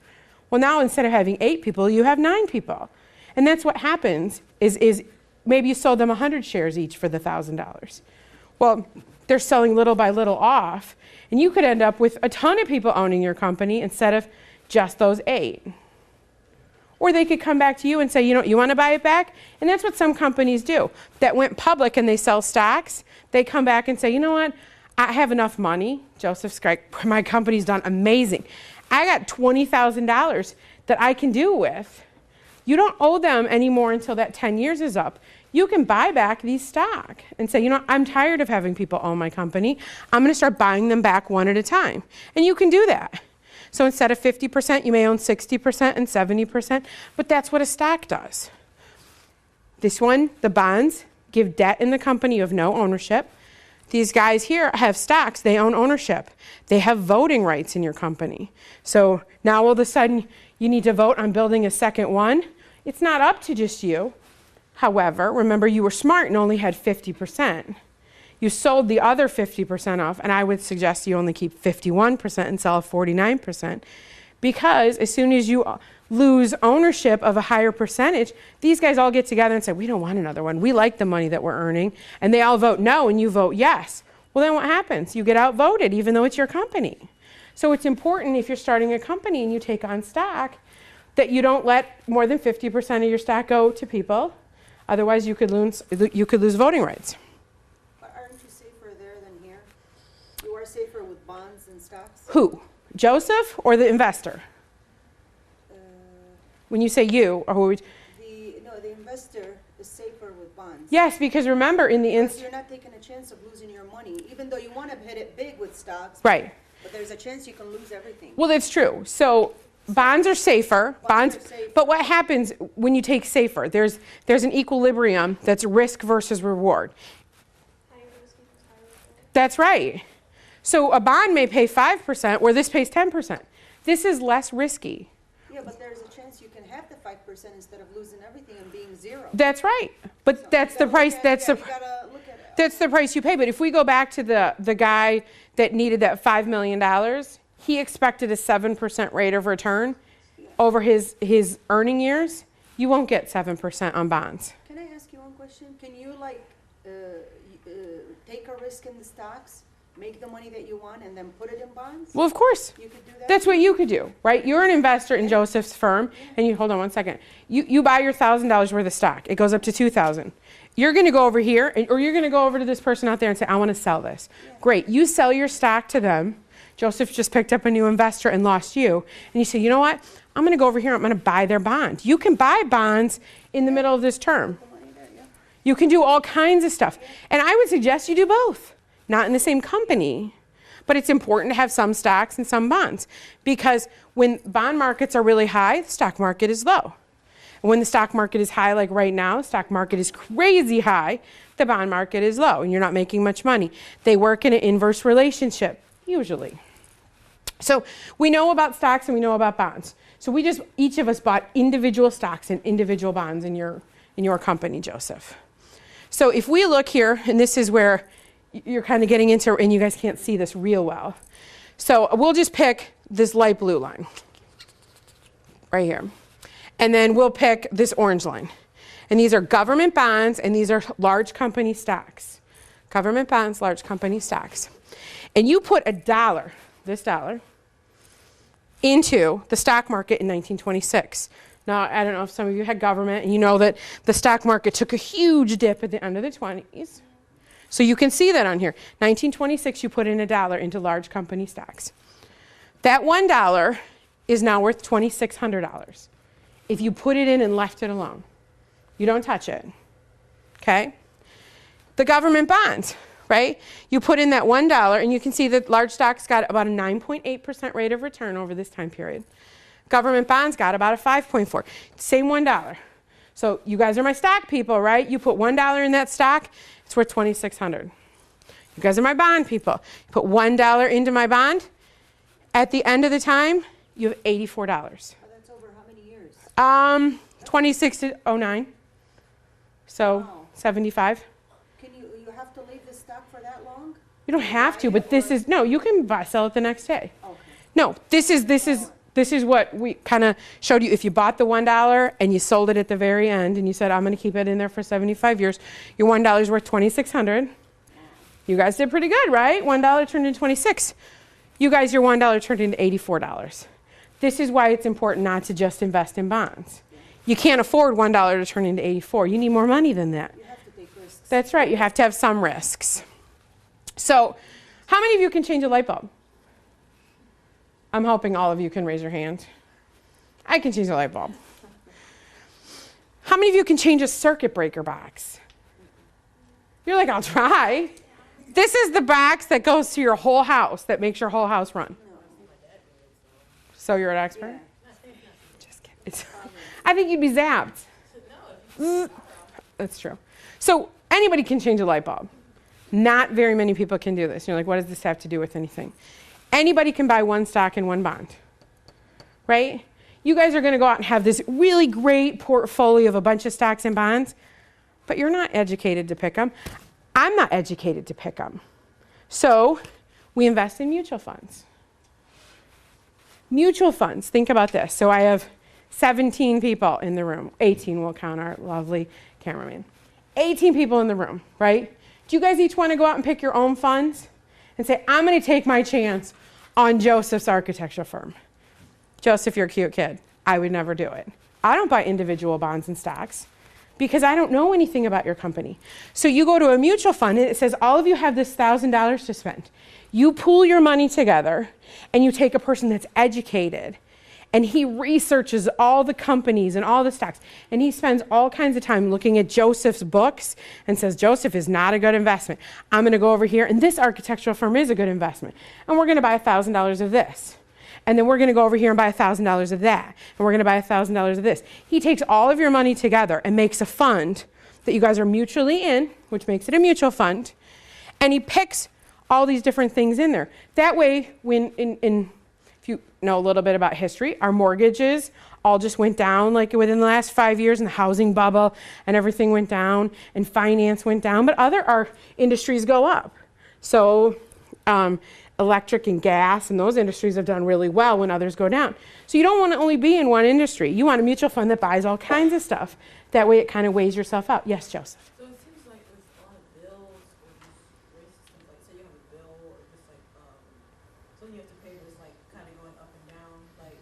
Well, now instead of having 8 people, you have 9 people. And that's what happens is maybe you sold them 100 shares each for the $1,000. Well, they're selling little by little off, and you could end up with a ton of people owning your company instead of just those 8. Or they could come back to you and say, you know, you want to buy it back? And that's what some companies do that went public and they sell stocks. They come back and say, you know what? I have enough money. Joseph's great. My company's done amazing. I got $20,000 that I can do with. You don't owe them anymore until that 10 years is up. You can buy back these stock and say, you know, I'm tired of having people own my company. I'm going to start buying them back one at a time. And you can do that. So instead of 50%, you may own 60% and 70%, but that's what a stock does. This one, the bonds, give debt in the company. You have no ownership. These guys here have stocks. They own ownership. They have voting rights in your company. So now all of a sudden, you need to vote on building a second one. It's not up to just you. However, remember you were smart and only had 50%. You sold the other 50% off, and I would suggest you only keep 51% and sell 49%, because as soon as you lose ownership of a higher percentage, these guys all get together and say, we don't want another one. We like the money that we're earning, and they all vote no, and you vote yes. Well, then what happens? You get outvoted, even though it's your company. So it's important if you're starting a company and you take on stock that you don't let more than 50% of your stock go to people. Otherwise, you could lose voting rights. But aren't you safer there than here? You are safer with bonds and stocks? Who? Joseph or the investor? When you say you, or who? The investor is safer with bonds. Yes, because remember in the Because you're not taking a chance of losing your money, even though you want to hit it big with stocks. Right. But there's a chance you can lose everything. Well, that's true. So bonds are safer. Bonds are safer. But what happens when you take safer? There's an equilibrium that's risk versus reward. That's right. So a bond may pay 5% where this pays 10%. This is less risky. Yeah, but there's a chance you can have the 5% instead of losing everything and being zero. That's right. But So that's you the gotta price. look at- That's yeah, the you gotta look at it. that's the price you pay. But if we go back to the guy that needed that $5 million, he expected a 7% rate of return over his earning years. You won't get 7% on bonds. Can I ask you one question? Can you take a risk in the stocks, make the money that you want, and then put it in bonds? Well, of course. You could do that? That's what you could do, right? You're an investor in Joseph's firm, and you hold on one second. You buy your $1,000 worth of stock. It goes up to $2,000. You're going to go over here, or you're going to go over to this person out there and say, I want to sell this. Yeah. Great. You sell your stock to them. Joseph just picked up a new investor and lost you. And you say, you know what? I'm going to go over here. I'm going to buy their bond. You can buy bonds in the middle of this term. The money there, yeah. You can do all kinds of stuff. And I would suggest you do both. Not in the same company, but it's important to have some stocks and some bonds, because when bond markets are really high, the stock market is low. And when the stock market is high, like right now, the stock market is crazy high, the bond market is low, and you're not making much money. They work in an inverse relationship, usually. So we know about stocks and we know about bonds. So each of us bought individual stocks and individual bonds in your company, Joseph. So if we look here, and this is where you're kind of getting into, and you guys can't see this real well. So we'll just pick this light blue line right here. And then we'll pick this orange line. And these are government bonds, and these are large company stocks. Government bonds, large company stocks. And you put this dollar, into the stock market in 1926. Now, I don't know if some of you had government, and you know that the stock market took a huge dip at the end of the 20s. So you can see that on here. 1926, you put in $1 into large company stocks. That $1 is now worth $2,600 if you put it in and left it alone. You don't touch it, okay? The government bonds, right? You put in that $1, and you can see that large stocks got about a 9.8% rate of return over this time period. Government bonds got about a 5.4. Same $1. So you guys are my stock people, right? You put $1 in that stock, it's worth $2,600. You guys are my bond people. You put $1 into my bond, at the end of the time, you have $84. Oh, that's over how many years? 26 to 09. So Wow. 75. You have to leave the stock for that long? You don't have to, but you can sell it the next day. Okay. No, this is what we kind of showed you. If you bought the $1 and you sold it at the very end and you said, I'm going to keep it in there for 75 years, your $1 is worth $2,600. You guys did pretty good, right? $1 turned into 26. You guys, your $1 turned into $84. This is why it's important not to just invest in bonds. You can't afford $1 to turn into 84. You need more money than that. You have to take risks. That's right. You have to have some risks. So, how many of you can change a light bulb? I'm hoping all of you can raise your hand. I can change a light bulb. How many of you can change a circuit breaker box? You're like, I'll try. This is the box that goes to your whole house, that makes your whole house run. So you're an expert? Just kidding. I think you'd be zapped. That's true. So anybody can change a light bulb. Not very many people can do this. You're like, what does this have to do with anything? Anybody can buy one stock and one bond, right? You guys are going to go out and have this really great portfolio of a bunch of stocks and bonds, but you're not educated to pick them. I'm not educated to pick them. So we invest in mutual funds. Mutual funds, think about this. So I have 17 people in the room. 18 will count our lovely cameraman. 18 people in the room, right? Do you guys each want to go out and pick your own funds and say, I'm going to take my chance on Joseph's architecture firm? Joseph, you're a cute kid. I would never do it. I don't buy individual bonds and stocks because I don't know anything about your company. So you go to a mutual fund and it says all of you have this $1,000 to spend. You pool your money together and you take a person that's educated and he researches all the companies and all the stocks and he spends all kinds of time looking at Joseph's books and says, Joseph is not a good investment. I'm going to go over here and this architectural firm is a good investment. And we're going to buy $1,000 of this. And then we're going to go over here and buy $1,000 of that. And we're going to buy $1,000 of this. He takes all of your money together and makes a fund that you guys are mutually in, which makes it a mutual fund. And he picks all these different things in there. That way, if you know a little bit about history, our mortgages all just went down like within the last 5 years, and the housing bubble and everything went down, and finance went down, but our industries go up. So electric and gas and those industries have done really well when others go down. So you don't want to only be in one industry. You want a mutual fund that buys all kinds of stuff. That way it kind of weighs yourself out. Yes, Joseph? So it seems like with a lot of bills or just races, things like, say you have a bill or just like, something you have to pay that's like kind of going up and down. Like,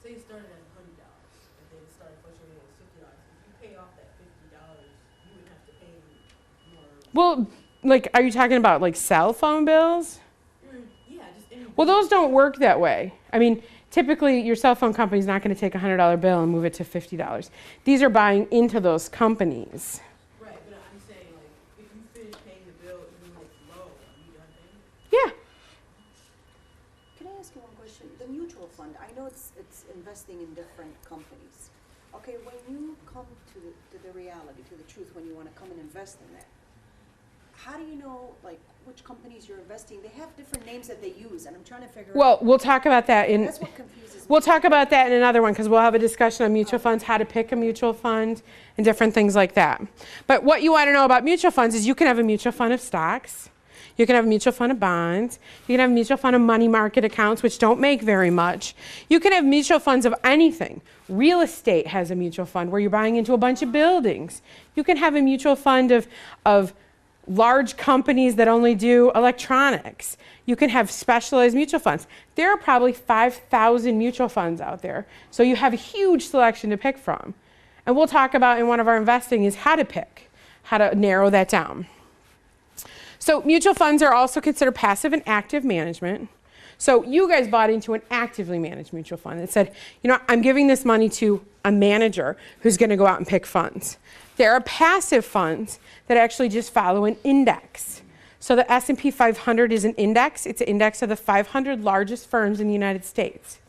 say you started at $100 and then it started fluctuating at $50. If you pay off that $50, you would have to pay more. Well, like, are you talking about like cell phone bills? Yeah, just any. Well, those don't work that way. I mean, typically your cell phone company is not going to take a $100 bill and move it to $50. These are buying into those companies. Right, but I'm saying like, if you finish paying the bill even when it's low, are you done paying? Yeah. Can I ask you one question? The mutual fund, I know it's investing in different companies. Okay, when you come to the reality, to the truth, when you want to come and invest in that, how do you know, like, which companies you're investing, they have different names that they use, and I'm trying to figure Well, out. we'll talk about that in, That's what confuses me. we'll talk about that in another one because we'll have a discussion on mutual funds, how to pick a mutual fund, and different things like that. But what you want to know about mutual funds is you can have a mutual fund of stocks, you can have a mutual fund of bonds, you can have a mutual fund of money market accounts, which don't make very much. You can have mutual funds of anything. Real estate has a mutual fund where you're buying into a bunch of buildings. You can have a mutual fund of large companies that only do electronics. You can have specialized mutual funds. There are probably 5,000 mutual funds out there. So you have a huge selection to pick from. And we'll talk about in one of our investing is how to pick, how to narrow that down. So mutual funds are also considered passive and active management. So you guys bought into an actively managed mutual fund that said, you know, I'm giving this money to a manager who's going to go out and pick funds. There are passive funds that actually just follow an index. So the S&P 500 is an index. It's an index of the 500 largest firms in the United States.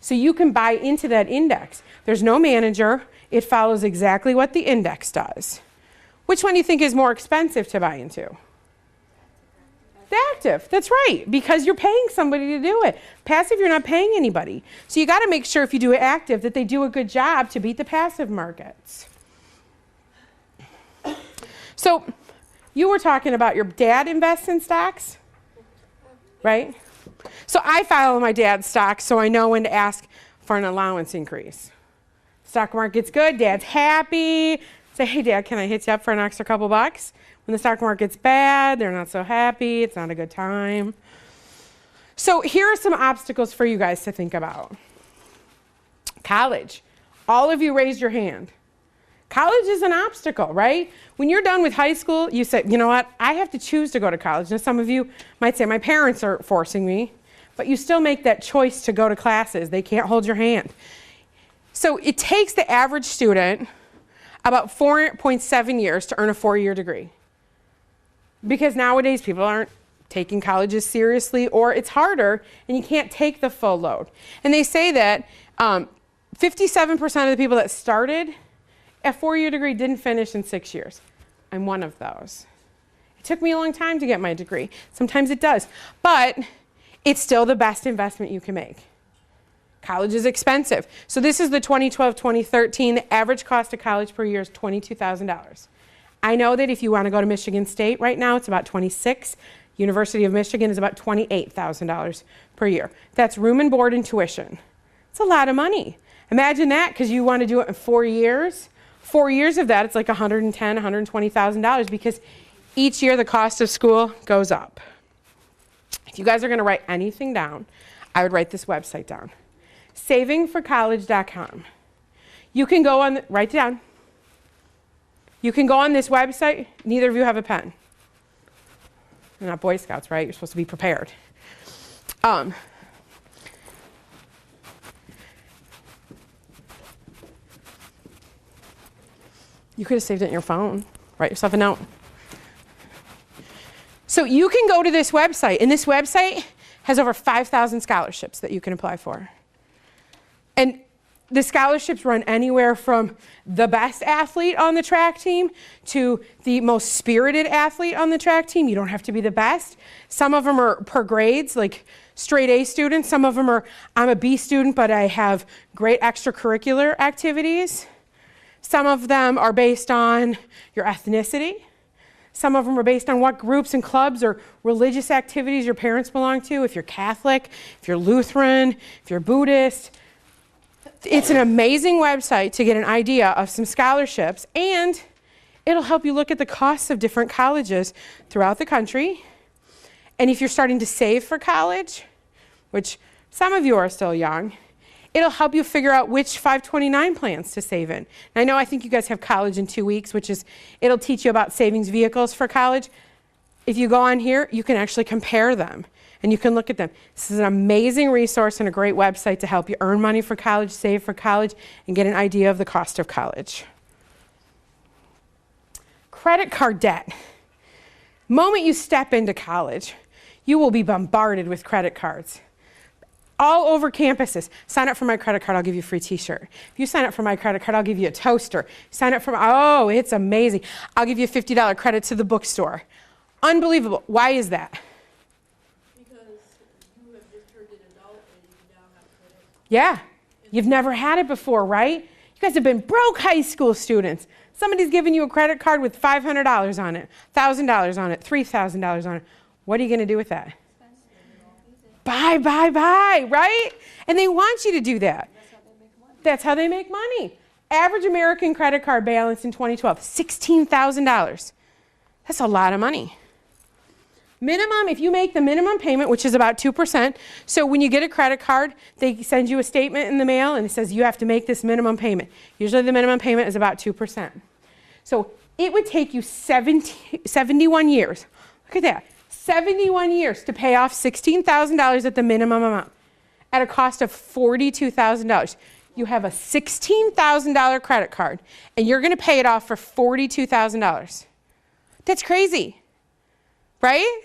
So you can buy into that index. There's no manager. It follows exactly what the index does. Which one do you think is more expensive to buy into? The active, that's right, because you're paying somebody to do it. Passive, you're not paying anybody. So you got to make sure if you do it active that they do a good job to beat the passive markets. So you were talking about your dad invests in stocks, right? So I follow my dad's stocks so I know when to ask for an allowance increase. Stock market's good, dad's happy. Say, hey dad, can I hit you up for an extra couple bucks? When the stock market's bad, they're not so happy, it's not a good time. So here are some obstacles for you guys to think about. College. All of you raised your hand. College is an obstacle, right? When you're done with high school, you say, you know what, I have to choose to go to college. Now some of you might say, my parents are forcing me, but you still make that choice to go to classes. They can't hold your hand. So it takes the average student about 4.7 years to earn a 4-year degree. Because nowadays people aren't taking colleges seriously, or it's harder and you can't take the full load. And they say that 57% of the people that started a 4-year degree didn't finish in 6 years. I'm one of those. It took me a long time to get my degree. Sometimes it does. But it's still the best investment you can make. College is expensive. So this is the 2012-2013. The average cost of college per year is $22,000. I know that if you want to go to Michigan State right now, it's about $26,000. University of Michigan is about $28,000 per year. That's room and board and tuition. It's a lot of money. Imagine that because you want to do it in 4 years. 4 years of that, it's like $110,000, $120,000 because each year the cost of school goes up. If you guys are going to write anything down, I would write this website down. Savingforcollege.com. You can go on, write it down. You can go on this website. Neither of you have a pen. You're not Boy Scouts, right? You're supposed to be prepared. You could have saved it in your phone. Write yourself a note. So you can go to this website, and this website has over 5,000 scholarships that you can apply for. And the scholarships run anywhere from the best athlete on the track team to the most spirited athlete on the track team. You don't have to be the best. Some of them are per grades, like straight A students. Some of them are, I'm a B student, but I have great extracurricular activities. Some of them are based on your ethnicity. Some of them are based on what groups and clubs or religious activities your parents belong to. If you're Catholic, if you're Lutheran, if you're Buddhist. It's an amazing website to get an idea of some scholarships, and it'll help you look at the costs of different colleges throughout the country. And if you're starting to save for college, which some of you are still young, it'll help you figure out which 529 plans to save in. And I think you guys have college in 2 weeks, which is, it'll teach you about savings vehicles for college. If you go on here, you can actually compare them. And you can look at them. This is an amazing resource and a great website to help you earn money for college, save for college, and get an idea of the cost of college. Credit card debt. Moment you step into college, you will be bombarded with credit cards. All over campuses. Sign up for my credit card, I'll give you a free t-shirt. If you sign up for my credit card, I'll give you a toaster. Sign up for, oh, it's amazing. I'll give you a $50 credit to the bookstore. Unbelievable. Why is that? Because you have just turned an adult and you now have credit. Yeah. You've never had it before, right? You guys have been broke high school students. Somebody's giving you a credit card with $500 on it, $1,000 on it, $3,000 on it. What are you going to do with that? Buy, right? And they want you to do that. That's how they make money. Average American credit card balance in 2012, $16,000. That's a lot of money. Minimum, if you make the minimum payment, which is about 2%, so when you get a credit card, they send you a statement in the mail and it says you have to make this minimum payment. Usually the minimum payment is about 2%. So it would take you 71 years. Look at that. 71 years to pay off $16,000 at the minimum amount at a cost of $42,000. You have a $16,000 credit card and you're going to pay it off for $42,000. That's crazy, right?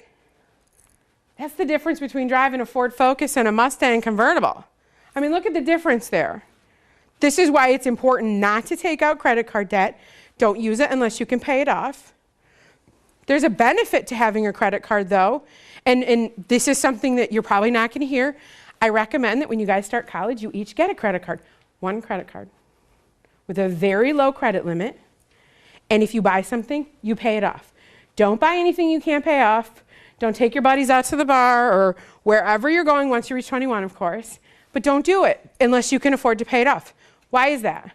That's the difference between driving a Ford Focus and a Mustang convertible. I mean, look at the difference there. This is why it's important not to take out credit card debt. Don't use it unless you can pay it off. There's a benefit to having a credit card, though, and this is something that you're probably not going to hear. I recommend that when you guys start college, you each get a credit card. One credit card with a very low credit limit, and if you buy something, you pay it off. Don't buy anything you can't pay off. Don't take your buddies out to the bar or wherever you're going once you reach 21, of course, but don't do it unless you can afford to pay it off. Why is that?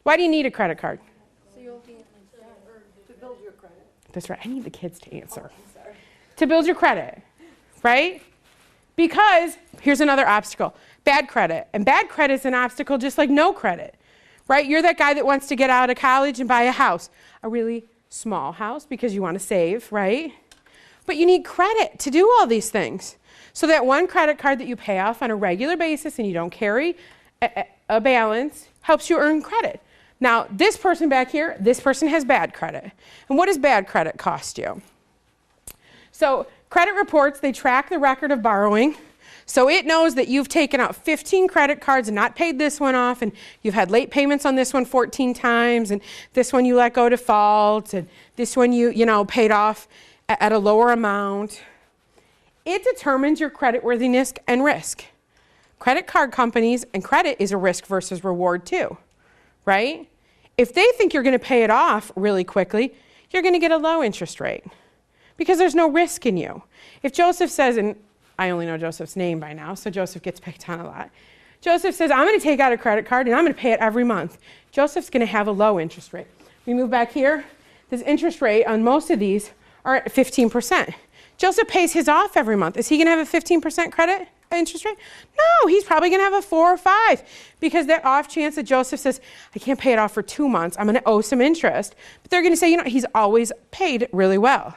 Why do you need a credit card? So you'll be in like that. To build your credit. That's right. I need the kids to answer. To build your credit, right? Because here's another obstacle, bad credit. And bad credit is an obstacle just like no credit, right? You're that guy that wants to get out of college and buy a house, a really small house because you want to save, right? But you need credit to do all these things. So that one credit card that you pay off on a regular basis and you don't carry a balance helps you earn credit. Now, this person back here, this person has bad credit. And what does bad credit cost you? So credit reports, they track the record of borrowing. So it knows that you've taken out 15 credit cards and not paid this one off, and you've had late payments on this one 14 times, and this one you let go default, and this one you paid off at a lower amount. It determines your creditworthiness and risk. Credit card companies, and credit is a risk versus reward too, right? If they think you're going to pay it off really quickly, you're going to get a low interest rate because there's no risk in you. If Joseph says, and I only know Joseph's name by now, so Joseph gets picked on a lot. Joseph says, I'm going to take out a credit card and I'm going to pay it every month. Joseph's going to have a low interest rate. We move back here. This interest rate on most of these are at 15%. Joseph pays his off every month. Is he going to have a 15% credit interest rate? No, he's probably going to have a 4 or 5 because that off chance that Joseph says, I can't pay it off for 2 months. I'm going to owe some interest. But they're going to say, he's always paid really well.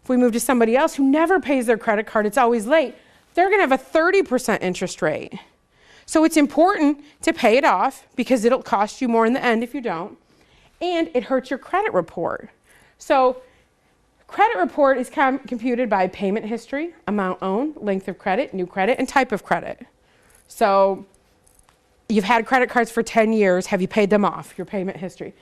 If we move to somebody else who never pays their credit card, it's always late, they're going to have a 30% interest rate. So it's important to pay it off because it'll cost you more in the end if you don't. And it hurts your credit report. So credit report is computed by payment history, amount owed, length of credit, new credit, and type of credit. So you've had credit cards for 10 years. Have you paid them off? Your payment history.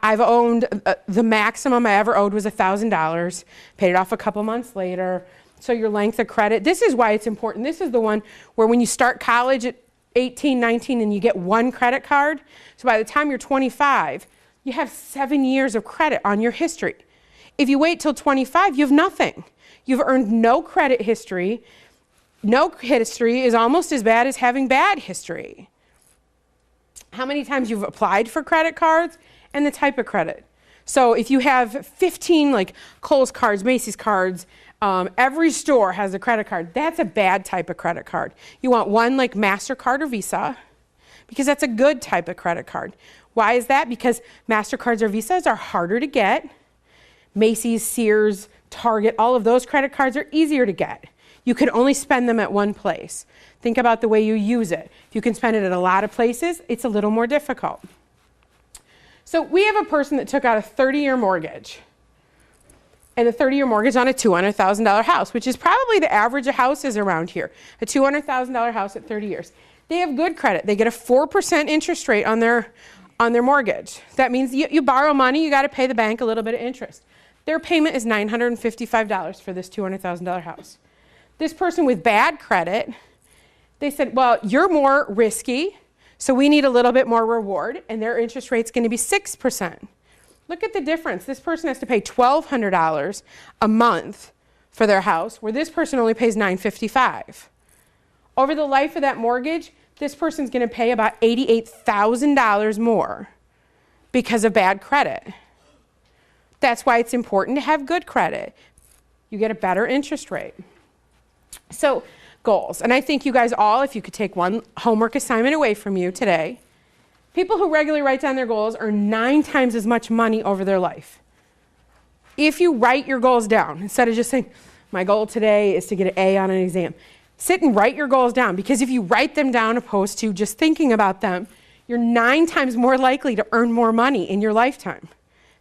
I've owned, the maximum I ever owed was $1,000. Paid it off a couple months later. So your length of credit. This is why it's important. This is the one where when you start college at 18, 19, and you get one credit card, so by the time you're 25, you have 7 years of credit on your history. If you wait till 25, you have nothing. You've earned no credit history. No history is almost as bad as having bad history. How many times you've applied for credit cards and the type of credit. So if you have 15 like Kohl's cards, Macy's cards, every store has a credit card. That's a bad type of credit card. You want one like MasterCard or Visa because that's a good type of credit card. Why is that? Because MasterCards or Visas are harder to get. Macy's, Sears, Target, all of those credit cards are easier to get. You can only spend them at one place. Think about the way you use it. If you can spend it at a lot of places, it's a little more difficult. So we have a person that took out a 30-year mortgage. And a 30-year mortgage on a $200,000 house, which is probably the average of houses around here. A $200,000 house at 30 years. They have good credit. They get a 4% interest rate on their mortgage. That means you borrow money, you got to pay the bank a little bit of interest. Their payment is $955 for this $200,000 house. This person with bad credit, they said, well, you're more risky, so we need a little bit more reward, and their interest rate's going to be 6%. Look at the difference. This person has to pay $1,200 a month for their house, where this person only pays $955. Over the life of that mortgage, this person's going to pay about $88,000 more because of bad credit. That's why it's important to have good credit. You get a better interest rate. So, goals. And I think you guys all, if you could take one homework assignment away from you today, people who regularly write down their goals earn 9 times as much money over their life. If you write your goals down, instead of just saying, my goal today is to get an A on an exam, sit and write your goals down, because if you write them down opposed to just thinking about them, you're 9 times more likely to earn more money in your lifetime.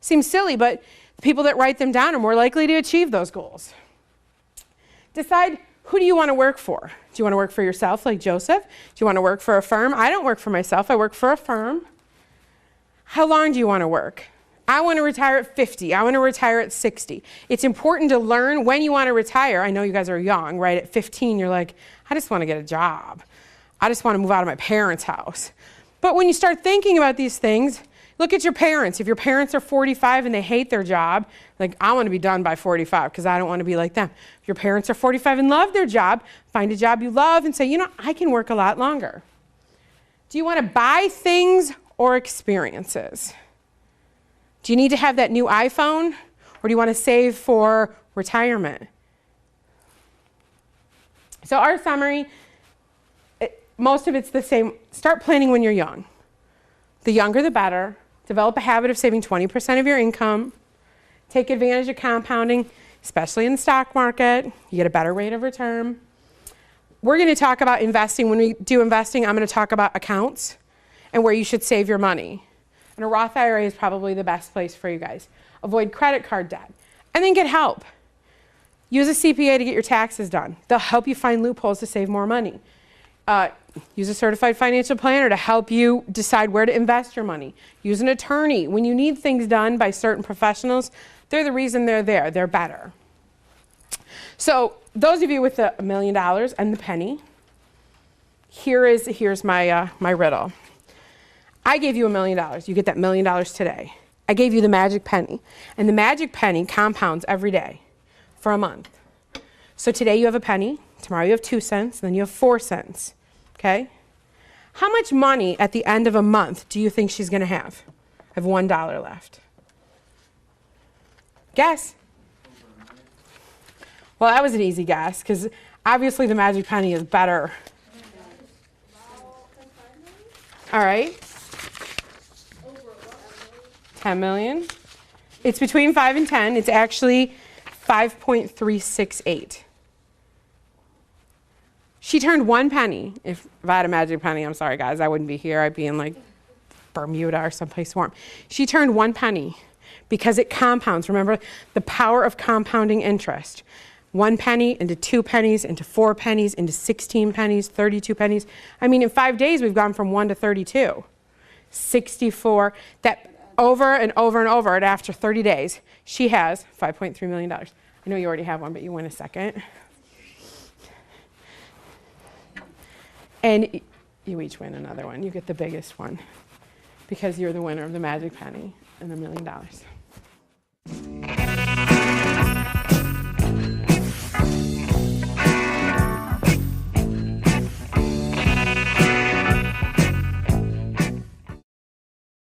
Seems silly, but the people that write them down are more likely to achieve those goals. Decide, who do you want to work for? Do you want to work for yourself like Joseph? Do you want to work for a firm? I don't work for myself. I work for a firm. How long do you want to work? I want to retire at 50. I want to retire at 60. It's important to learn when you want to retire. I know you guys are young, right? At 15, you're like, I just want to get a job. I just want to move out of my parents' house. But when you start thinking about these things, look at your parents. If your parents are 45 and they hate their job, like, I want to be done by 45 because I don't want to be like them. If your parents are 45 and love their job, find a job you love and say, you know, I can work a lot longer. Do you want to buy things or experiences? Do you need to have that new iPhone, or do you want to save for retirement? So our summary, most of it's the same. Start planning when you're young. The younger, the better. Develop a habit of saving 20% of your income. Take advantage of compounding, especially in the stock market. You get a better rate of return. We're going to talk about investing. When we do investing, I'm going to talk about accounts and where you should save your money. And a Roth IRA is probably the best place for you guys. Avoid credit card debt. And then get help. Use a CPA to get your taxes done. They'll help you find loopholes to save more money. Use a certified financial planner to help you decide where to invest your money. Use an attorney. When you need things done by certain professionals, they're the reason they're there. They're better. So those of you with the $1 million and the penny, here's my riddle. I gave you $1 million. You get that $1 million today. I gave you the magic penny. And the magic penny compounds every day for a month. So today you have a penny. Tomorrow you have 2 cents. And then you have 4 cents. Okay? How much money at the end of a month do you think she's going to have? I have $1 left. Guess. Well, that was an easy guess, because obviously the magic penny is better. All right. 10 million. It's between 5 and 10. It's actually 5.368. She turned 1 penny. If I had a magic penny, I'm sorry guys, I wouldn't be here. I'd be in like Bermuda or someplace warm. She turned 1 penny because it compounds. Remember the power of compounding interest. 1 penny into 2 pennies, into 4 pennies, into 16 pennies, 32 pennies. I mean, in 5 days, we've gone from 1 to 32. 64. That over and over and over, and after 30 days, she has $5.3 million. I know you already have one, but you win a second. And you each win another one. You get the biggest one because you're the winner of the magic penny and the $1 million.